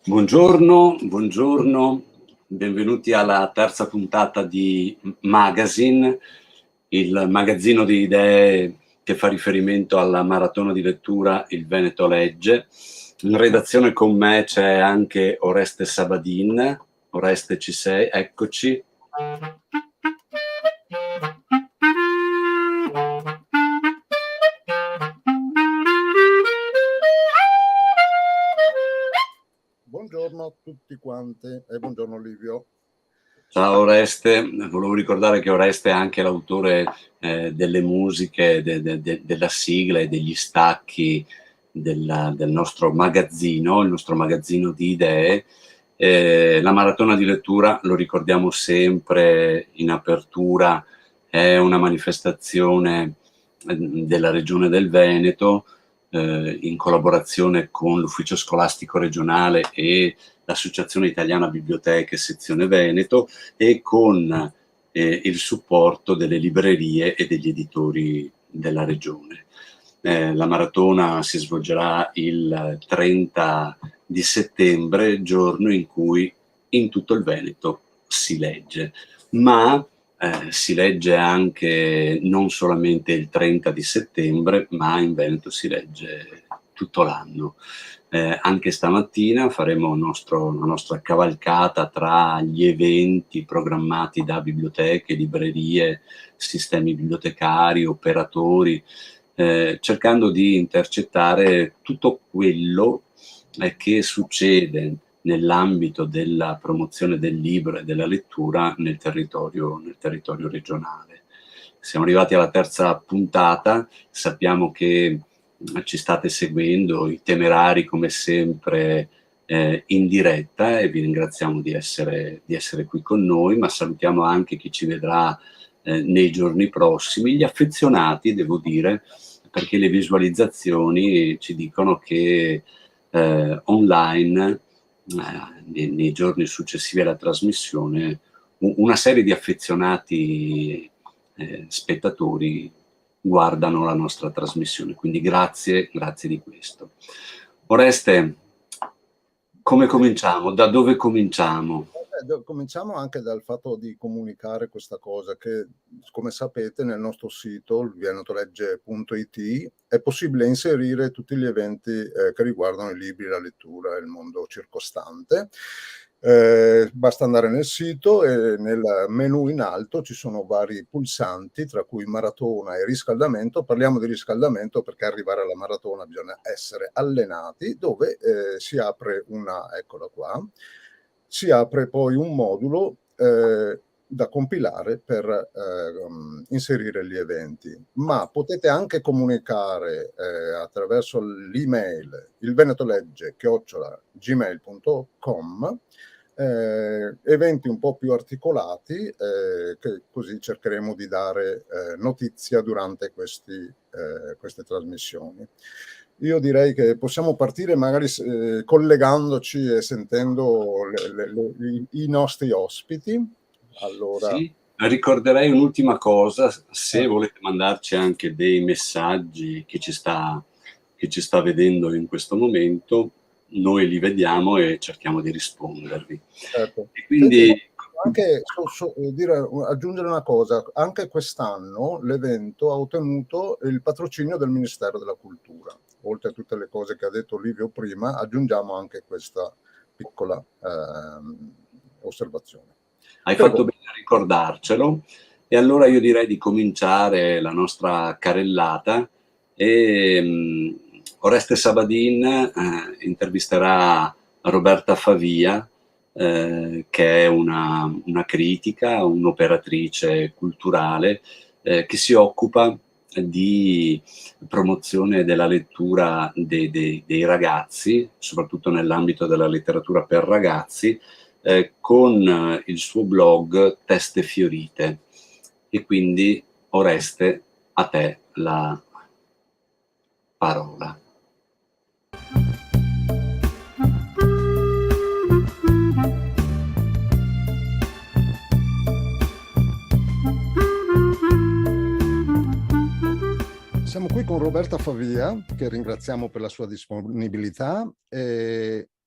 Buongiorno, buongiorno, benvenuti alla terza puntata di Magazine, il magazzino di idee che fa riferimento alla maratona di lettura Il Veneto Legge. In redazione con me c'è anche Oreste Sabadin. Oreste, ci sei? Eccoci. Buongiorno a tutti quanti e buongiorno Livio. Ciao Oreste, volevo ricordare che Oreste è anche l'autore delle musiche, della sigla e degli stacchi del nostro magazzino, il nostro magazzino di idee. La maratona di lettura, lo ricordiamo sempre in apertura, è una manifestazione della Regione del Veneto, in collaborazione con l'Ufficio Scolastico Regionale e l'Associazione Italiana Biblioteche Sezione Veneto e con il supporto delle librerie e degli editori della regione. La maratona si svolgerà il 30 di settembre, giorno in cui in tutto il Veneto si legge, ma si legge anche non solamente il 30 di settembre, ma in Veneto si legge tutto l'anno. Anche stamattina faremo la nostra cavalcata tra gli eventi programmati da biblioteche, librerie, sistemi bibliotecari, operatori, cercando di intercettare tutto quello che succede nell'ambito della promozione del libro e della lettura nel territorio regionale. Siamo arrivati alla terza puntata, sappiamo che ci state seguendo, i Temerari come sempre in diretta, e vi ringraziamo di essere qui con noi, ma salutiamo anche chi ci vedrà nei giorni prossimi, gli affezionati, devo dire, perché le visualizzazioni ci dicono che online nei giorni successivi alla trasmissione una serie di affezionati spettatori guardano la nostra trasmissione, quindi grazie di questo. Oreste, come cominciamo? Da dove cominciamo? Cominciamo anche dal fatto di comunicare questa cosa che, come sapete, nel nostro sito, il venetolegge.it, è possibile inserire tutti gli eventi che riguardano i libri, la lettura e il mondo circostante. Basta andare nel sito e nel menu in alto ci sono vari pulsanti, tra cui maratona e riscaldamento. Parliamo di riscaldamento perché arrivare alla maratona bisogna essere allenati, dove si apre eccola qua, si apre poi un modulo da compilare per inserire gli eventi, ma potete anche comunicare attraverso l'email ilvenetolegge@gmail.com eventi un po' più articolati, che così cercheremo di dare notizia durante queste trasmissioni. Io direi che possiamo partire magari collegandoci e sentendo i nostri ospiti. Allora, sì, ricorderei un'ultima cosa: se volete mandarci anche dei messaggi chi ci sta vedendo in questo momto, noi li vediamo e cerchiamo di rispondervi. certo. E quindi Anche aggiungere una cosa: anche quest'anno l'evento ha ottenuto il patrocinio del Ministero della Cultura. Oltre a tutte le cose che ha detto Livio prima, aggiungiamo anche questa piccola osservazione. hai fatto bene a ricordarcelo, e allora io direi di cominciare la nostra carrellata e Oreste Sabadin intervisterà Roberta Favia, che è una critica, un'operatrice culturale che si occupa di promozione della lettura dei ragazzi, soprattutto nell'ambito della letteratura per ragazzi, con il suo blog Teste Fiorite. E quindi, Oreste, a te la parola. Siamo qui con Roberta Favia, che ringraziamo per la sua disponibilità.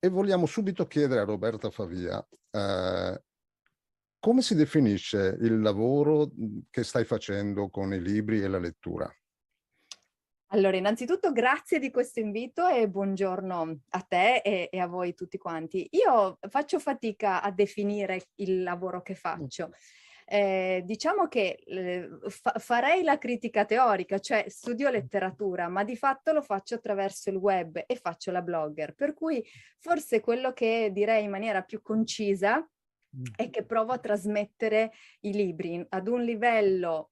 E vogliamo subito chiedere a Roberta Favia, come si definisce il lavoro che stai facendo con i libri e la lettura? Allora, innanzitutto grazie di questo invito e buongiorno a te e a voi tutti quanti. Io faccio fatica a definire il lavoro che faccio. Diciamo che farei la critica teorica, cioè studio letteratura, ma di fatto lo faccio attraverso il web e faccio la blogger, per cui forse quello che direi in maniera più concisa è che provo a trasmettere i libri ad un livello,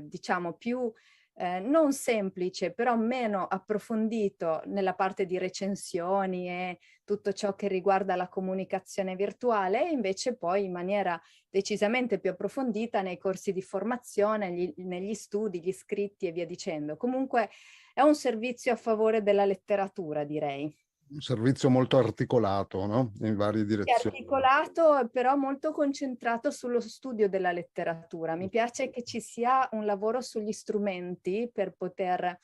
diciamo, più non semplice, però meno approfondito nella parte di recensioni e tutto ciò che riguarda la comunicazione virtuale, e invece poi in maniera decisamente più approfondita nei corsi di formazione, negli studi, gli scritti e via dicendo. Comunque è un servizio a favore della letteratura, direi. Un servizio molto articolato, no? In varie direzioni. Articolato, però molto concentrato sullo studio della letteratura. Mi piace che ci sia un lavoro sugli strumenti per poter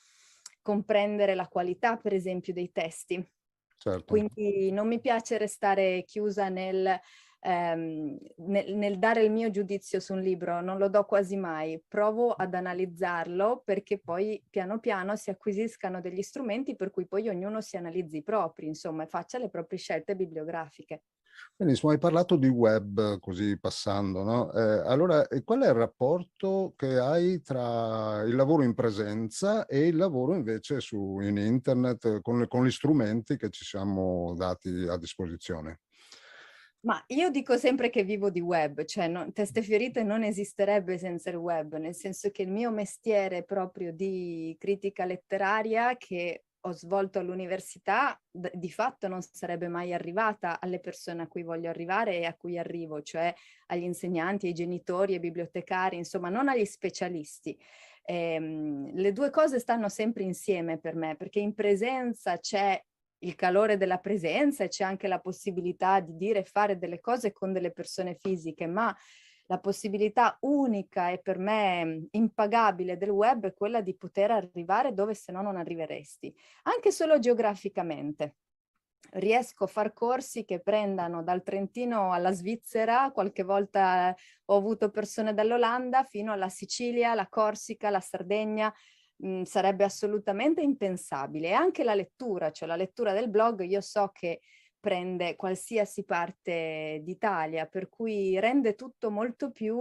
comprendere la qualità, per esempio, dei testi. Certo. Quindi non mi piace restare chiusa nel dare il mio giudizio su un libro, non lo do quasi mai, provo ad analizzarlo perché poi piano piano si acquisiscano degli strumenti per cui poi ognuno si analizzi i propri, insomma, e faccia le proprie scelte bibliografiche. Benissimo, hai parlato di web, così passando, no? Allora, qual è il rapporto che hai tra il lavoro in presenza e il lavoro invece in internet con gli strumenti che ci siamo dati a disposizione? Ma io dico sempre che vivo di web, cioè Teste Fiorite non esisterebbe senza il web, nel senso che il mio mestiere proprio di critica letteraria che ho svolto all'università, di fatto non sarebbe mai arrivata alle persone a cui voglio arrivare e a cui arrivo, cioè agli insegnanti, ai genitori, ai bibliotecari, insomma non agli specialisti. Le due cose stanno sempre insieme per me, perché in presenza c'è il calore della presenza e c'è anche la possibilità di dire e fare delle cose con delle persone fisiche, ma la possibilità unica e per me impagabile del web è quella di poter arrivare dove se no non arriveresti, anche solo geograficamente. Riesco a far corsi che prendano dal Trentino alla Svizzera, qualche volta ho avuto persone dall'Olanda fino alla Sicilia, la Corsica, la Sardegna. Sarebbe assolutamente impensabile. E anche la lettura, cioè la lettura del blog, io so che prende qualsiasi parte d'Italia, per cui rende tutto molto più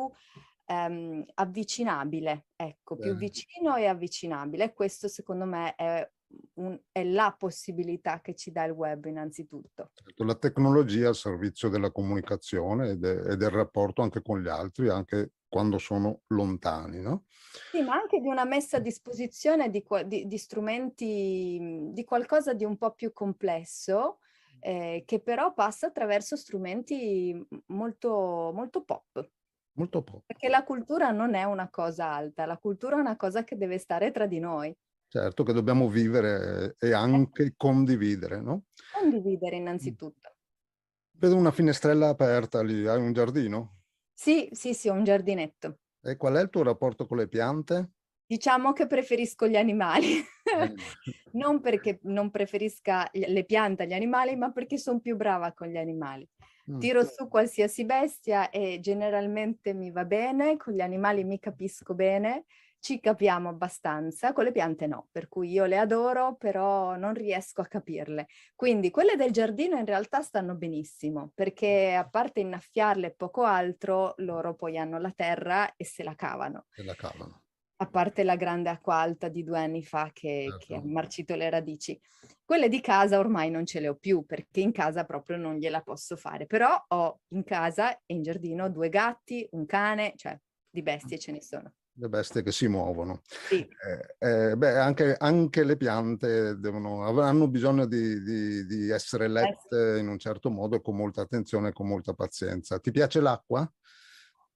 avvicinabile, ecco, più vicino e avvicinabile. E questo secondo me è la possibilità che ci dà il web innanzitutto. La tecnologia al servizio della comunicazione e del rapporto anche con gli altri, anche quando sono lontani, no? Sì, ma anche di una messa a disposizione di strumenti, di qualcosa di un po' più complesso, che però passa attraverso strumenti molto, molto pop. Molto poco. Perché la cultura non è una cosa alta, la cultura è una cosa che deve stare tra di noi. Certo, che dobbiamo vivere e anche condividere, no? Condividere innanzitutto. Vedo una finestrella aperta lì, hai un giardino? Sì, sì, sì, ho un giardinetto. E qual è il tuo rapporto con le piante? Diciamo che preferisco gli animali, non perché non preferisca le piante agli animali, ma perché sono più brava con gli animali. Tiro su qualsiasi bestia e generalmente mi va bene, con gli animali mi capisco bene, ci capiamo abbastanza, con le piante no, per cui io le adoro, però non riesco a capirle. Quindi quelle del giardino in realtà stanno benissimo, perché a parte innaffiarle e poco altro, loro poi hanno la terra e se la cavano. Se la cavano. A parte la grande acqua alta di 2 anni fa che ha marcito le radici. Quelle di casa ormai non ce le ho più perché in casa proprio non gliela posso fare, però ho in casa e in giardino 2 gatti, un cane, cioè di bestie ce ne sono. Le bestie che si muovono. Sì. Beh, anche le piante hanno bisogno di essere lette in un certo modo, con molta attenzione e con molta pazienza. Ti piace l'acqua?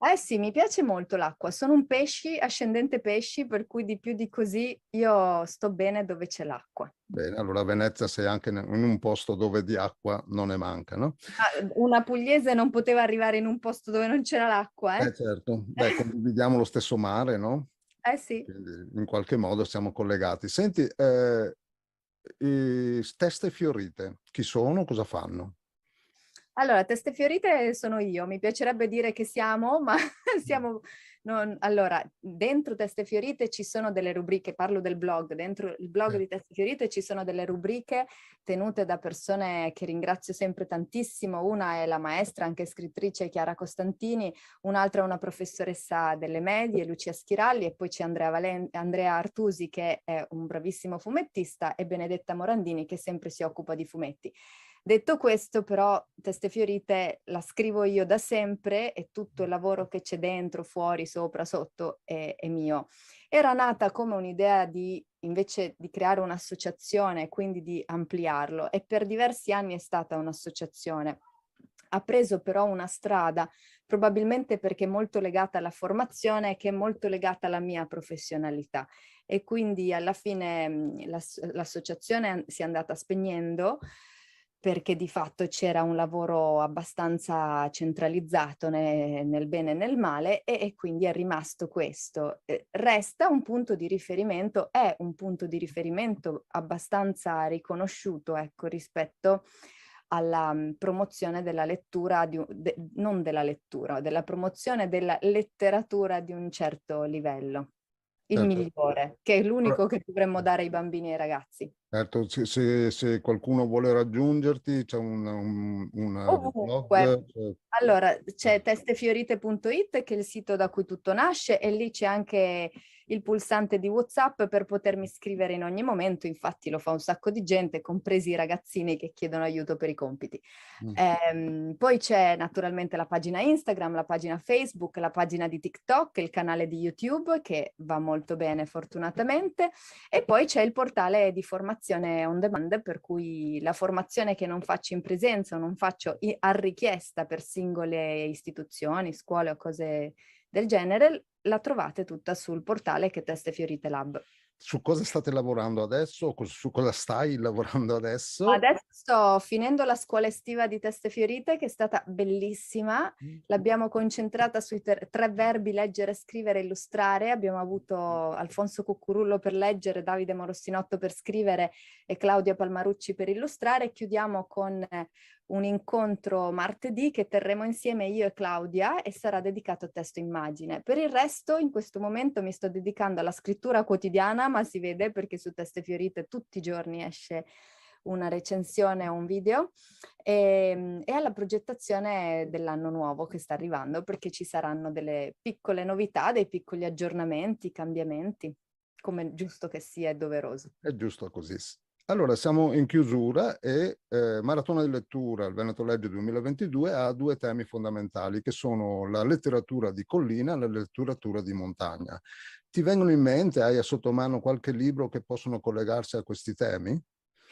Eh sì, mi piace molto l'acqua. Sono un pesci, ascendente pesci, per cui di più di così io sto bene dove c'è l'acqua. Bene, allora a Venezia sei anche in un posto dove di acqua non ne manca, no? Una pugliese non poteva arrivare in un posto dove non c'era l'acqua, eh? Certo, beh, condividiamo lo stesso mare, no? Eh sì. Quindi in qualche modo siamo collegati. Senti, Teste Fiorite, chi sono? Cosa fanno? Allora, Teste Fiorite sono io, mi piacerebbe dire che siamo, ma siamo... Allora, dentro Teste Fiorite ci sono delle rubriche, parlo del blog, dentro il blog di Teste Fiorite ci sono delle rubriche tenute da persone che ringrazio sempre tantissimo. Una è la maestra, anche scrittrice Chiara Costantini, un'altra è una professoressa delle medie, Lucia Schiralli, e poi c'è Andrea Artusi, che è un bravissimo fumettista, e Benedetta Morandini, che sempre si occupa di fumetti. Detto questo, però, Teste Fiorite la scrivo io da sempre e tutto il lavoro che c'è dentro, fuori, sopra, sotto è mio. Era nata come un'idea invece di creare un'associazione, quindi di ampliarlo, e per diversi anni è stata un'associazione. Ha preso però una strada, probabilmente perché è molto legata alla formazione, che è molto legata alla mia professionalità. E quindi alla fine l'associazione si è andata spegnendo, perché di fatto c'era un lavoro abbastanza centralizzato nel bene e nel male, e quindi è rimasto questo. Resta un punto di riferimento, è un punto di riferimento abbastanza riconosciuto, ecco, rispetto alla promozione della lettura, non della lettura, della promozione della letteratura di un certo livello. Il Certo. migliore, che è l'unico che dovremmo dare ai bambini e ai ragazzi. Certo, se qualcuno vuole raggiungerti, c'è un Ovunque. blog. Allora, c'è testefiorite.it, che è il sito da cui tutto nasce, e lì c'è anche il pulsante di WhatsApp per potermi scrivere in ogni momento. Infatti lo fa un sacco di gente, compresi i ragazzini che chiedono aiuto per i compiti. Poi c'è naturalmente la pagina Instagram, la pagina Facebook, la pagina di TikTok, il canale di YouTube, che va molto bene fortunatamente, e poi c'è il portale di formazione on demand, per cui la formazione che non faccio in presenza o non faccio a richiesta per singole istituzioni, scuole o cose del genere, la trovate tutta sul portale che è Teste Fiorite Lab. Su cosa state lavorando adesso? Su cosa stai lavorando adesso? Adesso sto finendo la scuola estiva di Teste Fiorite, che è stata bellissima. L'abbiamo concentrata sui 3 verbi: leggere, scrivere, illustrare. Abbiamo avuto Alfonso Cuccurullo per leggere, Davide Morossinotto per scrivere e Claudia Palmarucci per illustrare. Chiudiamo con un incontro martedì che terremo insieme io e Claudia, e sarà dedicato a testo immagine. Per il resto, in questo momento mi sto dedicando alla scrittura quotidiana, ma si vede perché su Teste Fiorite tutti i giorni esce una recensione o un video, e alla progettazione dell'anno nuovo che sta arrivando, perché ci saranno delle piccole novità, dei piccoli aggiornamenti, cambiamenti, come giusto che sia e doveroso. È giusto così. Allora, siamo in chiusura e Maratona di lettura, il Veneto Legge 2022, ha 2 temi fondamentali, che sono la letteratura di collina e la letteratura di montagna. Ti vengono in mente, hai sotto mano qualche libro che possono collegarsi a questi temi?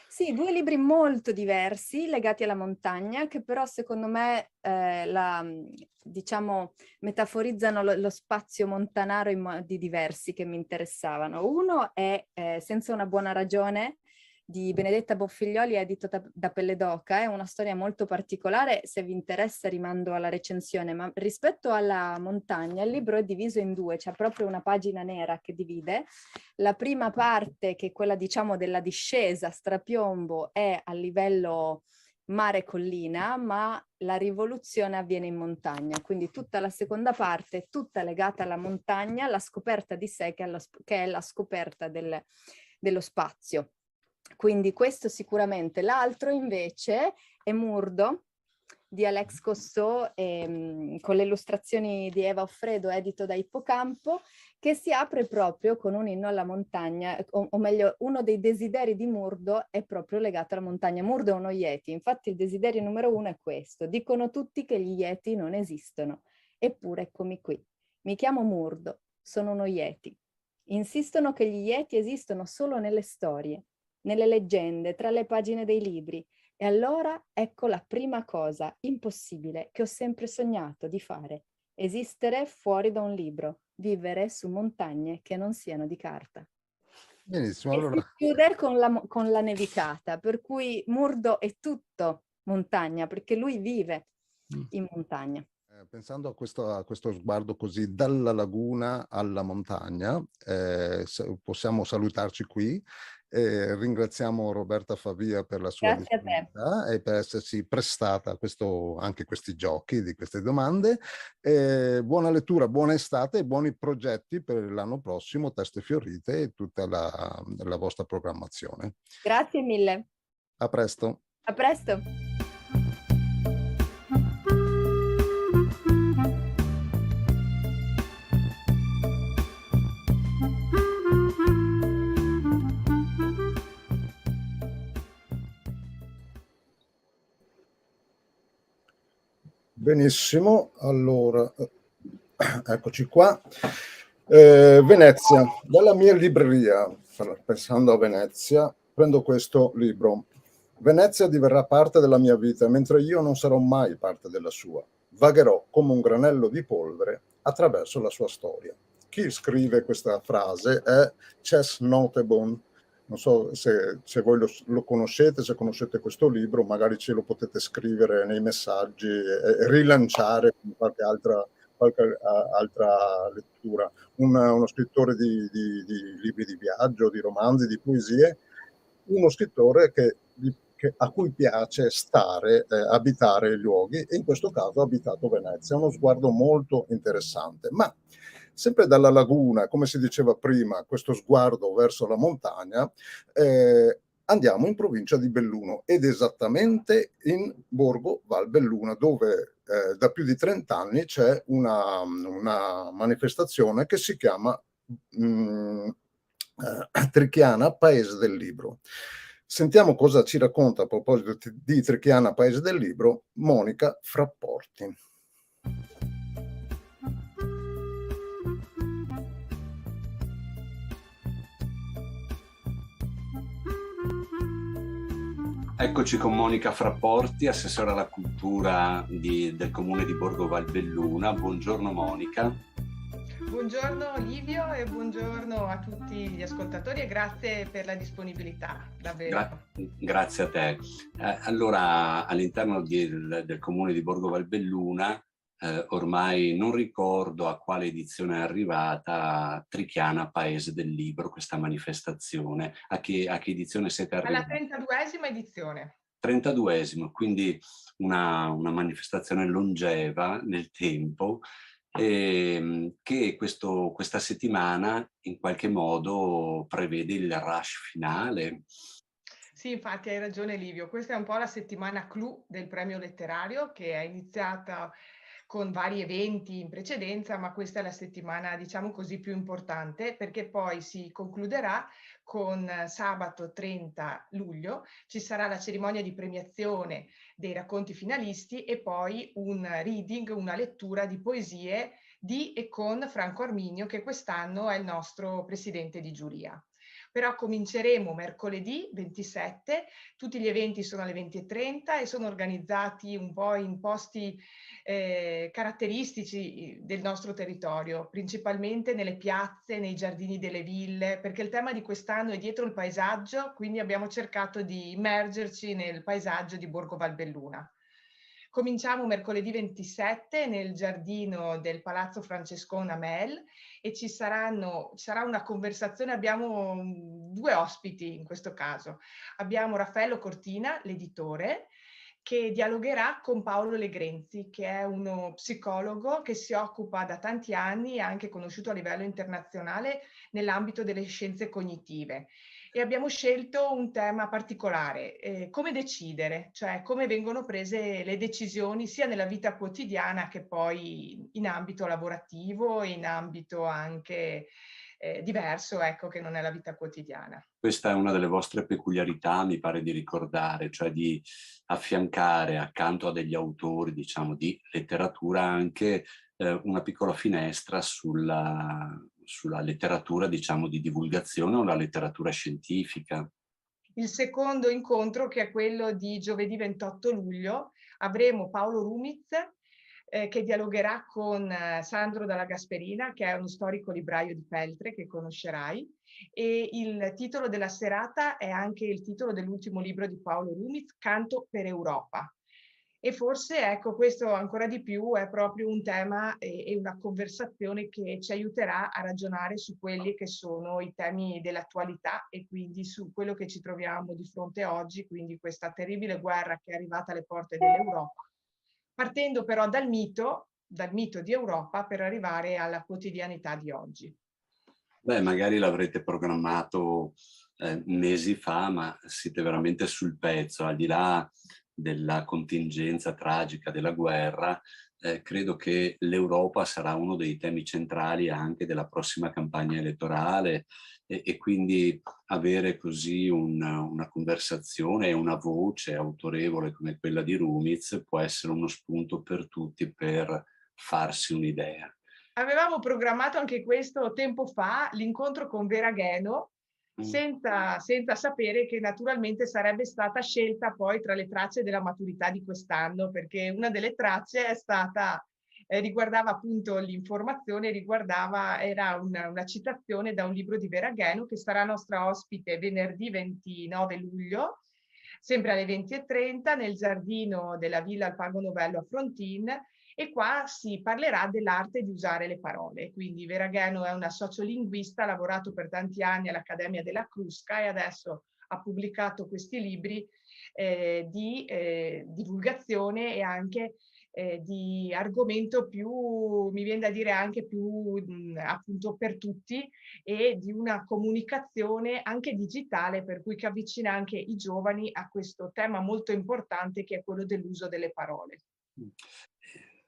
Sì, 2 libri molto diversi legati alla montagna, che però secondo me diciamo, metaforizzano lo spazio montanaro in modi diversi che mi interessavano. Uno è Senza una buona ragione, di Benedetta Boffiglioli, edito da Pelle d'Oca. È una storia molto particolare, se vi interessa rimando alla recensione, ma rispetto alla montagna il libro è diviso in 2, c'è proprio una pagina nera che divide. La prima parte, che è quella diciamo della discesa strapiombo, è a livello mare-collina, ma la rivoluzione avviene in montagna, quindi tutta la seconda parte è tutta legata alla montagna, alla scoperta di sé, che è la scoperta dello spazio. Quindi questo sicuramente. L'altro invece è Murdo di Alex Cossot, con le illustrazioni di Eva Offredo, edito da Ippocampo, che si apre proprio con un inno alla montagna, o meglio, uno dei desideri di Murdo è proprio legato alla montagna. Murdo è uno Yeti, infatti il desiderio numero 1 è questo: dicono tutti che gli Yeti non esistono, eppure eccomi qui. Mi chiamo Murdo, sono uno Yeti. Insistono che gli Yeti esistono solo nelle storie, nelle leggende, tra le pagine dei libri. E allora ecco la prima cosa impossibile che ho sempre sognato di fare: esistere fuori da un libro, vivere su montagne che non siano di carta. Benissimo, E allora si chiude con la nevicata, per cui Murdo è tutto montagna, perché lui vive in montagna. pensando a questo sguardo così dalla laguna alla montagna, possiamo salutarci qui. Ringraziamo Roberta Favia per la sua Grazie a te. disponibilità e per essersi prestata a anche questi giochi di queste domande. Buona lettura, buona estate e buoni progetti per l'anno prossimo, Teste Fiorite e tutta la vostra programmazione. Grazie mille. A presto. A presto. Benissimo, allora, eccoci qua. Venezia, dalla mia libreria, pensando a Venezia, prendo questo libro. Venezia diverrà parte della mia vita, mentre io non sarò mai parte della sua. Vagherò come un granello di polvere attraverso la sua storia. Chi scrive questa frase è Ches Nottebohm. Non so se voi lo conoscete, se conoscete questo libro, magari ce lo potete scrivere nei messaggi e rilanciare con qualche altra lettura. Uno scrittore di libri di viaggio, di romanzi, di poesie, uno scrittore a cui piace stare, abitare i luoghi, e in questo caso ha abitato Venezia. Uno sguardo molto interessante, ma sempre dalla laguna, come si diceva prima, questo sguardo verso la montagna, andiamo in provincia di Belluno ed esattamente in Borgo Valbelluna, dove da più di 30 anni c'è una manifestazione che si chiama Trichiana Paese del Libro. Sentiamo cosa ci racconta a proposito di Trichiana Paese del Libro Monica Frapporti. Eccoci con Monica Frapporti, assessore alla cultura del comune di Borgo Valbelluna. Buongiorno Monica. Buongiorno Livio e buongiorno a tutti gli ascoltatori e grazie per la disponibilità, davvero. Grazie a te. Allora, all'interno del comune di Borgo Valbelluna, ormai non ricordo a quale edizione è arrivata, Trichiana Paese del Libro, questa manifestazione. A che edizione siete arrivati? Alla 32esima edizione. 32esimo, quindi una manifestazione longeva nel tempo, che questa settimana in qualche modo prevede il rush finale. Sì, infatti hai ragione Livio, questa è un po' la settimana clou del premio letterario che è iniziata con vari eventi in precedenza, ma questa è la settimana, diciamo così, più importante perché poi si concluderà con sabato 30 luglio, ci sarà la cerimonia di premiazione dei racconti finalisti e poi un reading, una lettura di poesie di e con Franco Arminio, che quest'anno è il nostro presidente di giuria. Però cominceremo mercoledì 27, tutti gli eventi sono alle 20:30 e sono organizzati un po' in posti caratteristici del nostro territorio, principalmente nelle piazze, nei giardini delle ville, perché il tema di quest'anno è dietro il paesaggio, quindi abbiamo cercato di immergerci nel paesaggio di Borgo Valbelluna. Cominciamo mercoledì 27 nel giardino del Palazzo Francescona Mel e ci sarà una conversazione, abbiamo due ospiti in questo caso. Abbiamo Raffaello Cortina, l'editore, che dialogherà con Paolo Legrenzi, che è uno psicologo che si occupa da tanti anni, anche conosciuto a livello internazionale, nell'ambito delle scienze cognitive. E abbiamo scelto un tema particolare, come decidere, cioè come vengono prese le decisioni sia nella vita quotidiana che poi in ambito lavorativo e in ambito anche diverso, ecco, che non è la vita quotdiana. Questa è una delle vostre peculiarità, mi pare di ricordare, cioè di affiancare accanto a degli autori, diciamo, di letteratura anche una piccola finestra sulla letteratura, diciamo, di divulgazione o la letteratura scientifica. Il secondo incontro, che è quello di giovedì 28 luglio, avremo Paolo Rumiz, che dialogherà con Sandro Dalla Gasperina, che è uno storico libraio di Feltre, che conoscerai, e il titolo della serata è anche il titolo dell'ultimo libro di Paolo Rumiz, Canto per Europa. E forse, ecco, questo ancora di più è proprio un tema e una conversazione che ci aiuterà a ragionare su quelli che sono i temi dell'attualità e quindi su quello che ci troviamo di fronte oggi, quindi questa terribile guerra che è arrivata alle porte dell'Europa, partendo però dal mito di Europa per arrivare alla quotidianità di oggi. Beh, magari l'avrete programmato mesi fa, ma siete veramente sul pezzo, al di là della contingenza tragica della guerra. Credo che l'Europa sarà uno dei temi centrali anche della prossima campagna elettorale e quindi avere così una conversazione e una voce autorevole come quella di Rumiz può essere uno spunto per tutti per farsi un'idea. Avevamo programmato anche questo tempo fa, l'incontro con Vera Gheno, Mm. senza sapere che naturalmente sarebbe stata scelta poi tra le tracce della maturità di quest'anno, perché una delle tracce è stata, riguardava appunto l'informazione, era una citazione da un libro di Vera Gheno, che sarà nostra ospite venerdì 29 luglio, sempre alle 20:30, nel giardino della Villa Alpago Novello a Frontin, e qua si parlerà dell'arte di usare le parole. Quindi Vera Gheno è una sociolinguista, ha lavorato per tanti anni all'Accademia della Crusca e adesso ha pubblicato questi libri di divulgazione e anche di argomento più, mi viene da dire anche più appunto per tutti, e di una comunicazione anche digitale, per cui che avvicina anche i giovani a questo tema molto importante che è quello dell'uso delle parole.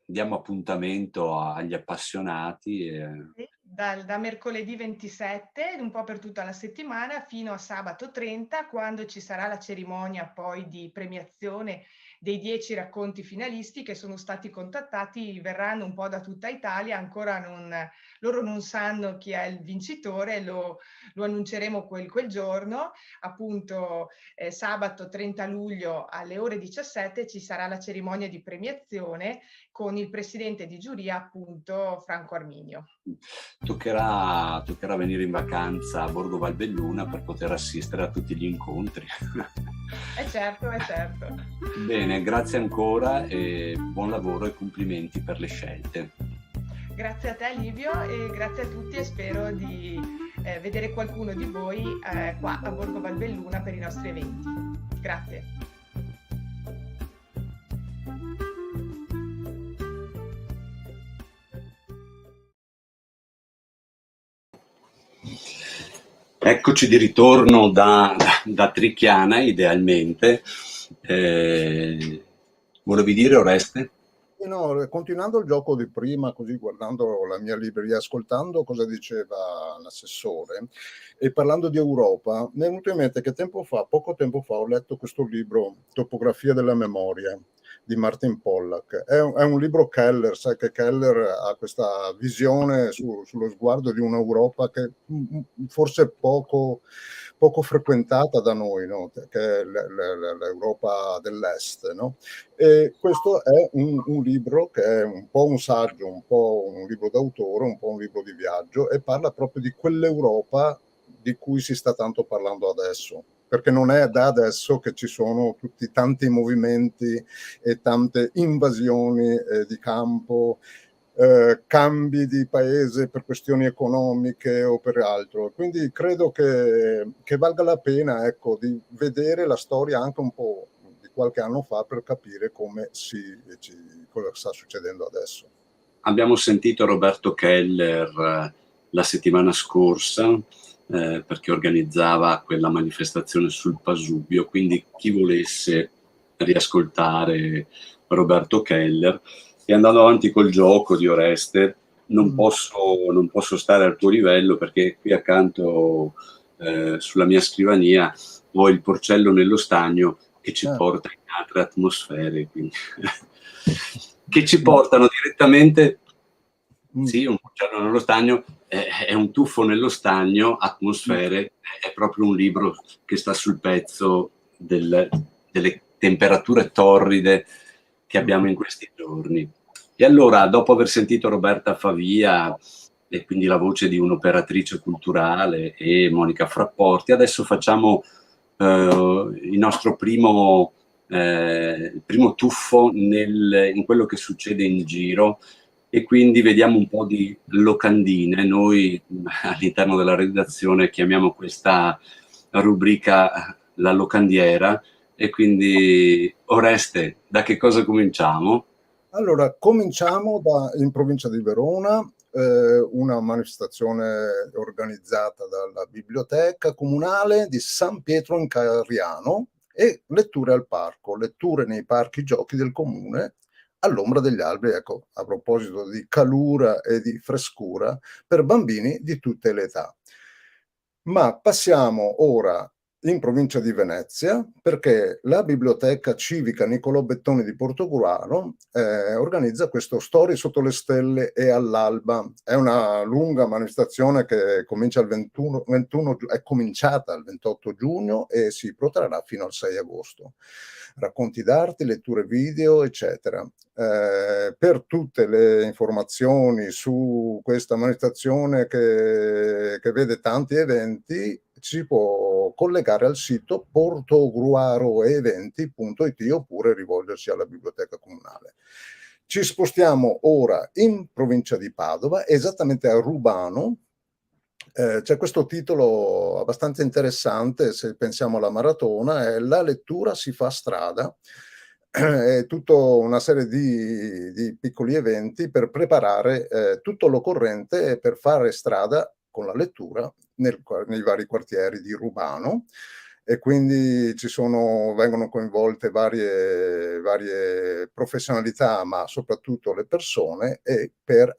Diamo appuntamento agli appassionati. Sì, da mercoledì 27, un po' per tutta la settimana, fino a sabato 30, quando ci sarà la cerimonia poi di premiazione dei 10 racconti finalisti che sono stati contattati, verranno un po' da tutta Italia, loro non sanno chi è il vincitore, lo annunceremo quel giorno, appunto sabato 30 luglio alle ore 17 ci sarà la cerimonia di premiazione con il presidente di giuria, appunto Franco Arminio. Toccherà venire in vacanza a Borgo Valbelluna per poter assistere a tutti gli incontri. È certo, è certo. Bene, grazie ancora e buon lavoro e complimenti per le scelte. Grazie a te Livio e grazie a tutti e spero di vedere qualcuno di voi qua a Borgo Valbelluna per i nostri eventi. Grazie. Eccoci di ritorno da Trichiana, idealmente. Volevi dire, Oreste? No, continuando il gioco di prima, così guardando la mia libreria, ascoltando cosa diceva l'assessore e parlando di Europa, mi è venuto in mente che poco tempo fa, ho letto questo libro, Topografia della memoria, di Martin Pollack. È un libro Keller, sai che Keller ha questa visione sullo sguardo di un'Europa che forse poco frequentata da noi, no? Che è l'Europa dell'Est, no? E questo è un libro che è un po' un saggio, un po' un libro d'autore, un po' un libro di viaggio, e parla proprio di quell'Europa di cui si sta tanto parlando adesso, perché non è da adesso che ci sono tanti movimenti e tante invasioni di campo, cambi di paese per questioni economiche o per altro. Quindi credo che valga la pena, ecco, di vedere la storia anche un po' di qualche anno fa per capire cosa sta succedendo adesso. Abbiamo sentito Roberto Keller la settimana scorsa perché organizzava quella manifestazione sul Pasubio, quindi chi volesse riascoltare Roberto Keller. E andando avanti col gioco di Oreste, non posso stare al tuo livello perché qui accanto sulla mia scrivania ho il porcello nello stagno che ci porta in altre atmosfere, quindi che ci portano direttamente, sì, un porcello nello stagno è un tuffo nello stagno, atmosfere, è proprio un libro che sta sul pezzo delle temperature torride che abbiamo in questi giorni. E allora, dopo aver sentito Roberta Favia e quindi la voce di un'operatrice culturale e Monica Frapporti, adesso facciamo il nostro primo il primo tuffo in quello che succede in giro, e quindi vediamo un po' di locandine. Noi all'interno della redazione chiamiamo questa rubrica la locandiera, e quindi Oreste, da che cosa cominciamo? Allora, cominciamo in provincia di Verona, una manifestazione organizzata dalla biblioteca comunale di San Pietro in Cariano, e letture al parco, letture nei parchi giochi del comune all'ombra degli alberi. Ecco, a proposito di calura e di frescura, per bambini di tutte le età. Ma passiamo ora in provincia di Venezia, perché la Biblioteca Civica Niccolò Bettoni di Portogruaro organizza questo Storie sotto le stelle e all'alba. È una lunga manifestazione che comincia è cominciata il 28 giugno e si protrarrà fino al 6 agosto. Racconti d'arte, letture video, eccetera. Per tutte le informazioni su questa manifestazione che vede tanti eventi, si può collegare al sito portogruaroeventi.it oppure rivolgersi alla biblioteca comunale. Ci spostiamo ora in provincia di Padova, esattamente a Rubano. C'è questo titolo abbastanza interessante, se pensiamo alla maratona, è La lettura si fa strada. È tutta una serie di piccoli eventi per preparare tutto l'occorrente per fare strada con la lettura nei vari quartieri di Rubano, e quindi vengono coinvolte varie professionalità, ma soprattutto le persone, e per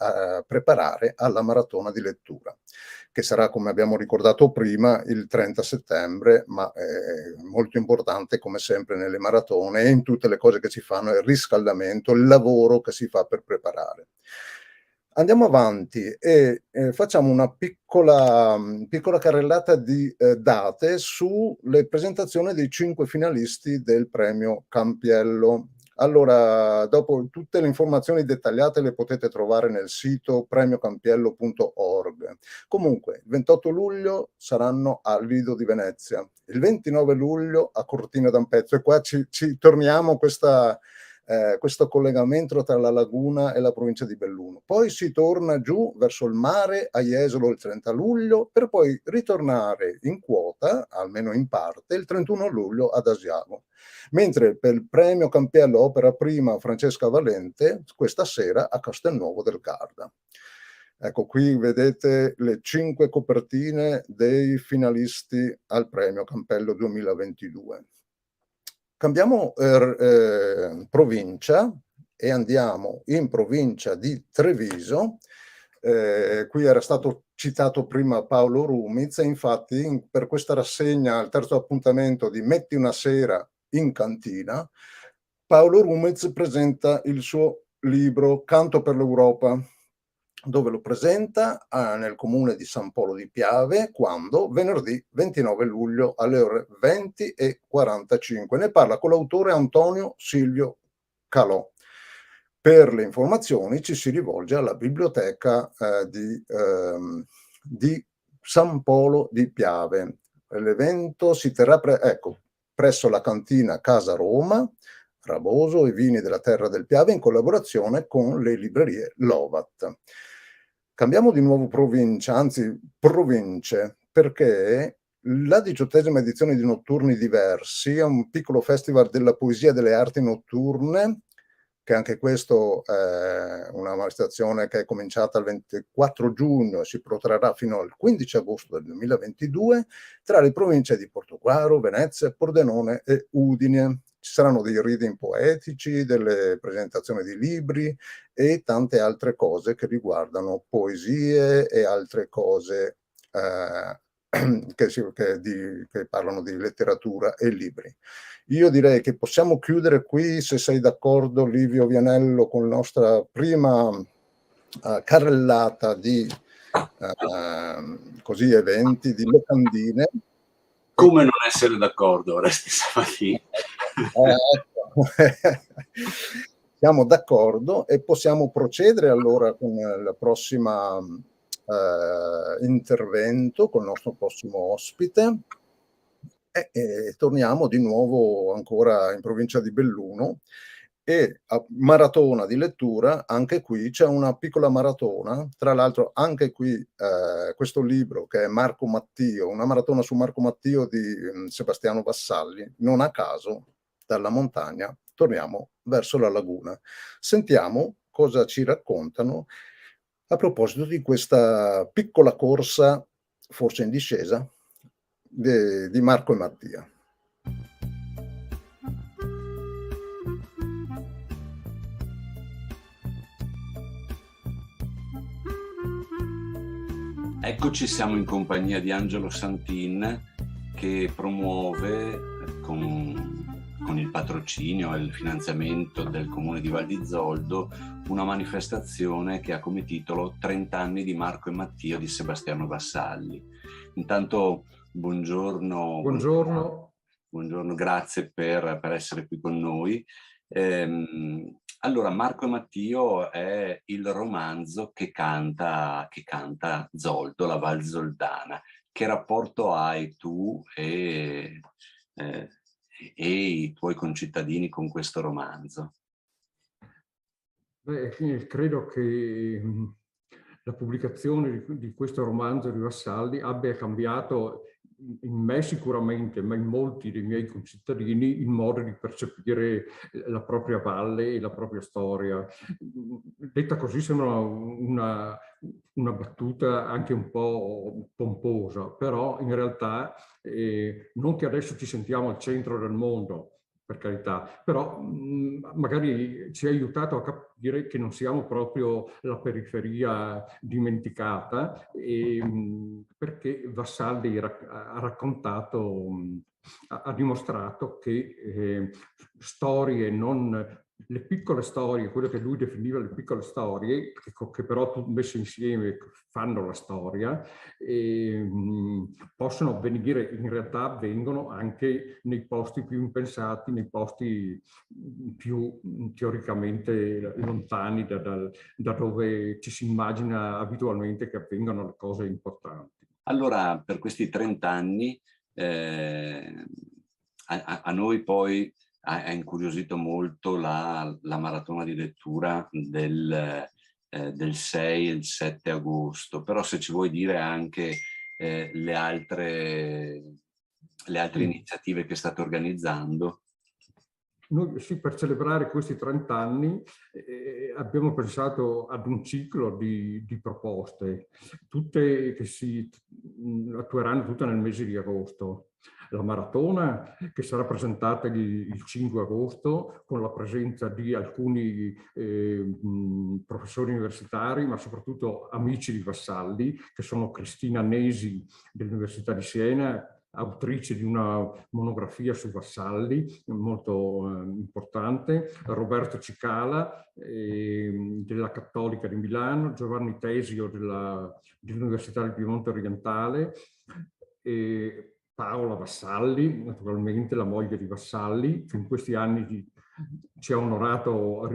preparare alla maratona di lettura, che sarà, come abbiamo ricordato prima, il 30 settembre, ma molto importante, come sempre nelle maratone e in tutte le cose che si fanno, è il riscaldamento, il lavoro che si fa per preparare. Andiamo avanti e facciamo una piccola carrellata di date sulle presentazioni dei 5 finalisti del premio Campiello. Allora, dopo tutte le informazioni dettagliate le potete trovare nel sito premiocampiello.org. Comunque, il 28 luglio saranno al Lido di Venezia, il 29 luglio a Cortina d'Ampezzo, e qua ci torniamo questo collegamento tra la laguna e la provincia di Belluno. Poi si torna giù verso il mare a Jesolo il 30 luglio, per poi ritornare in quota, almeno in parte, il 31 luglio ad Asiago. Mentre per il premio Campiello Opera Prima Francesca Valente, questa sera a Castelnuovo del Garda. Ecco, qui vedete le 5 copertine dei finalisti al premio Campello 2022. Cambiamo provincia e andiamo in provincia di Treviso. Qui era stato citato prima Paolo Rumiz, e infatti per questa rassegna, al terzo appuntamento di Metti una sera in cantina, Paolo Rumiz presenta il suo libro Canto per l'Europa, dove lo presenta nel comune di San Polo di Piave, quando? Venerdì 29 luglio alle ore 20:45. Ne parla con l'autore Antonio Silvio Calò. Per le informazioni ci si rivolge alla biblioteca di San Polo di Piave. L'evento si terrà presso la cantina Casa Roma, Raboso e Vini della Terra del Piave, in collaborazione con le librerie Lovat. Cambiamo di nuovo provincia, anzi province, perché la 18ª edizione di Notturni Diversi è un piccolo festival della poesia e delle arti notturne, che anche questo è una manifestazione che è cominciata il 24 giugno e si protrarrà fino al 15 agosto del 2022, tra le province di Portogruaro, Venezia, Pordenone e Udine. Ci saranno dei reading poetici, delle presentazioni di libri e tante altre cose che riguardano poesie e altre cose che parlano di letteratura e libri. Io direi che possiamo chiudere qui, se sei d'accordo, Livio Vianello, con la nostra prima carrellata di eventi, di locandine. Come non essere d'accordo, Oreste Sabatini? Siamo d'accordo e possiamo procedere allora con la prossima intervento, con il nostro prossimo ospite. Torniamo di nuovo ancora in provincia di Belluno e a maratona di lettura. Anche qui c'è una piccola maratona, tra l'altro anche qui questo libro che è Marco Mattio, una maratona su Marco Mattio di Sebastiano Vassalli. Non a caso dalla montagna torniamo verso la laguna. Sentiamo cosa ci raccontano a proposito di questa piccola corsa, forse in discesa, di Marco e Mattia. Eccoci, siamo in compagnia di Angelo Santin, che promuove con il patrocinio e il finanziamento del Comune di Val di Zoldo una manifestazione che ha come titolo 30 anni di Marco e Mattio di Sebastiano Vassalli. Intanto buongiorno. Buongiorno, grazie per essere qui con noi. Allora, Marco e Mattio è il romanzo che canta Zoldo, la Val Zoldana. Che rapporto hai tu e i tuoi concittadini con questo romanzo? Beh, credo che la pubblicazione di questo romanzo di Vassalli abbia cambiato in me sicuramente, ma in molti dei miei concittadini, il modo di percepire la propria valle e la propria storia. Detta così sembra una battuta anche un po' pomposa, però in realtà non che adesso ci sentiamo al centro del mondo, per carità, però magari ci ha aiutato a capire che non siamo proprio la periferia dimenticata, perché Vassalli ha raccontato, ha dimostrato che storie non... Le piccole storie, quelle che lui definiva le piccole storie, che però messe insieme fanno la storia, possono venire, in realtà avvengono anche nei posti più impensati, nei posti più teoricamente lontani da dove ci si immagina abitualmente che avvengano le cose importanti. Allora, per questi 30 anni a noi poi ha incuriosito molto la maratona di lettura del 6 e il 7 agosto, però se ci vuoi dire anche le altre iniziative che state organizzando. Noi sì, per celebrare questi 30 anni abbiamo pensato ad un ciclo di proposte, tutte che si attueranno tutte nel mese di agosto. La maratona che sarà presentata il 5 agosto con la presenza di alcuni professori universitari, ma soprattutto amici di Vassalli, che sono Cristina Nesi dell'Università di Siena, autrice di una monografia su Vassalli molto importante, Roberto Cicala della Cattolica di Milano, Giovanni Tesio dell'Università del Piemonte Orientale, Paola Vassalli, naturalmente la moglie di Vassalli, che in questi anni ci ha onorato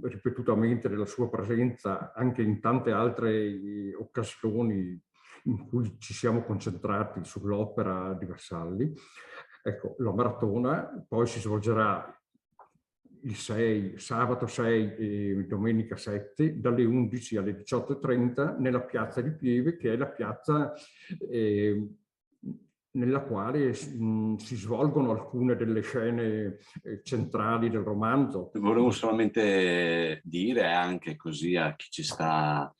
ripetutamente della sua presenza anche in tante altre occasioni in cui ci siamo concentrati sull'opera di Vassalli. Ecco, la maratona poi si svolgerà il 6, sabato 6 e domenica 7, dalle 11 alle 18:30 nella piazza di Pieve, che è la piazza nella quale si svolgono alcune delle scene centrali del romanzo. Volevo solamente dire anche così a chi ci sta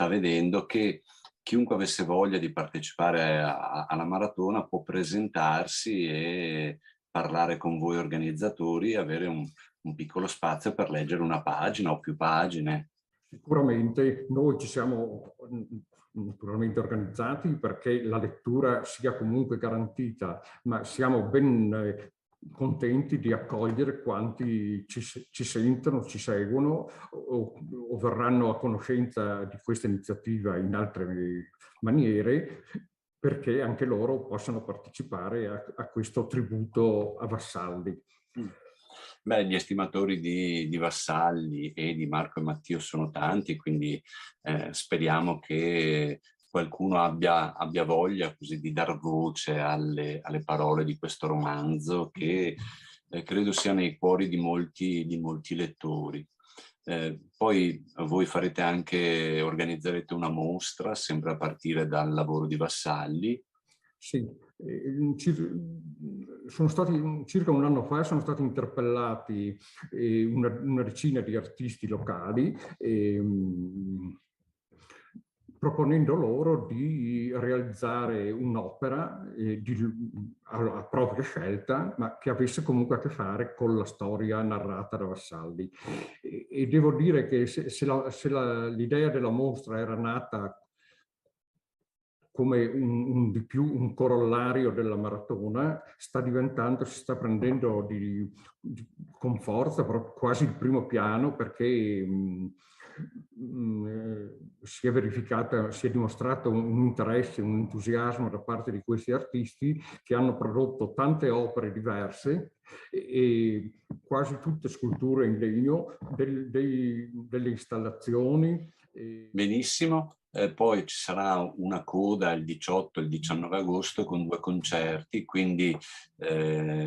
vedendo che chiunque avesse voglia di partecipare alla maratona può presentarsi e parlare con voi organizzatori e avere un piccolo spazio per leggere una pagina o più pagine. Sicuramente noi ci siamo naturalmente organizzati perché la lettura sia comunque garantita, ma siamo ben contenti di accogliere quanti ci sentono, ci seguono o verranno a conoscenza di questa iniziativa in altre maniere, perché anche loro possano partecipare a questo tributo a Vassalli. Beh, gli estimatori di Vassalli e di Marco e Mattio sono tanti, quindi speriamo che qualcuno abbia voglia così di dar voce alle parole di questo romanzo che credo sia nei cuori di molti lettori. Poi voi organizzerete una mostra sempre a partire dal lavoro di Vassalli. Sì, sono stati circa un anno fa, sono stati interpellati una decina di artisti locali proponendo loro di realizzare un'opera a propria scelta, ma che avesse comunque a che fare con la storia narrata da Vassalli. E devo dire che se l'idea della mostra era nata come un corollario della maratona, si sta prendendo con forza quasi il primo piano, perché si è dimostrato un interesse, un entusiasmo da parte di questi artisti che hanno prodotto tante opere diverse e quasi tutte sculture in legno, delle installazioni. Benissimo. Poi ci sarà una coda il 18 e il 19 agosto con 2 concerti, quindi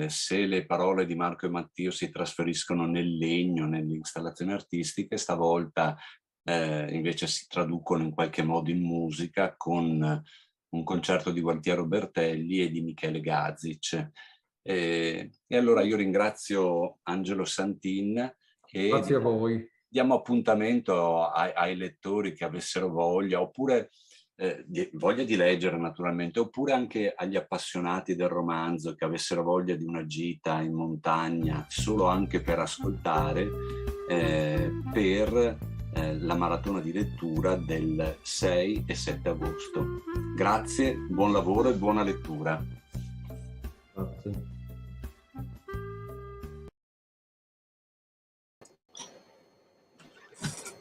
se le parole di Marco e Mattio si trasferiscono nel legno, nelle installazioni artistiche, stavolta invece si traducono in qualche modo in musica con un concerto di Gualtiero Bertelli e di Michele Gazic. E allora io ringrazio Angelo Santin e Grazie a voi. diamo appuntamento ai lettori che avessero voglia, oppure voglia di leggere naturalmente, oppure anche agli appassionati del romanzo che avessero voglia di una gita in montagna, solo anche per ascoltare, per la maratona di lettura del 6 e 7 agosto. Grazie, buon lavoro e buona lettura. Grazie.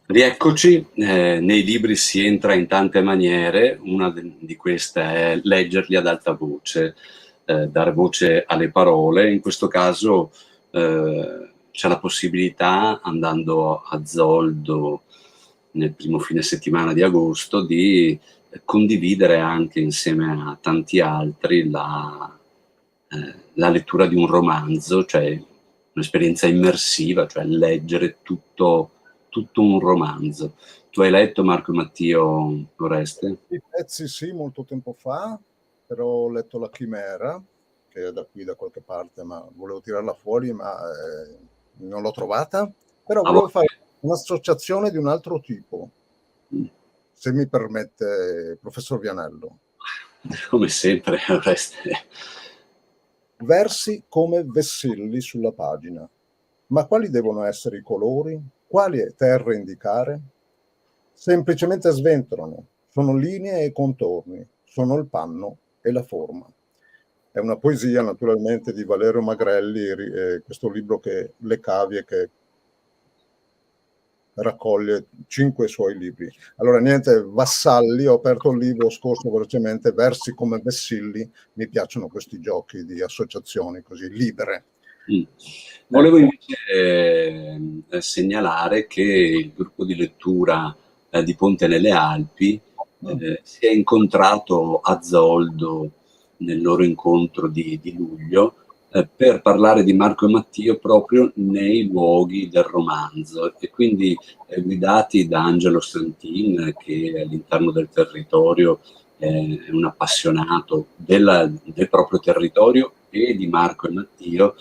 Rieccoci, nei libri si entra in tante maniere, una di queste è leggerli ad alta voce, dare voce alle parole. In questo caso c'è la possibilità, andando a Zoldo nel primo fine settimana di agosto, di condividere anche insieme a tanti altri la lettura di un romanzo, cioè un'esperienza immersiva, cioè leggere tutto un romanzo. Tu hai letto, Marco e Mattio, Oreste? I pezzi sì, molto tempo fa, però ho letto La Chimera, che è da qui da qualche parte, ma volevo tirarla fuori, ma non l'ho trovata. Però volevo fare un'associazione di un altro tipo, se mi permette, professor Vianello. Come sempre, Oreste. Versi come vessilli sulla pagina. Ma quali devono essere i colori? Quali terre indicare? Semplicemente sventolano, sono linee e contorni, sono il panno e la forma. È una poesia naturalmente di Valerio Magrelli, questo libro Le Cavie, che raccoglie 5 suoi libri. Allora niente, Vassalli, ho aperto il libro scorso velocemente, Versi come vessilli, mi piacciono questi giochi di associazioni così libere. Volevo invece segnalare che il gruppo di lettura di Ponte nelle Alpi si è incontrato a Zoldo nel loro incontro di luglio per parlare di Marco e Mattio proprio nei luoghi del romanzo, e quindi guidati da Angelo Santin, che all'interno del territorio è un appassionato del proprio territorio, e di Marco e Mattio,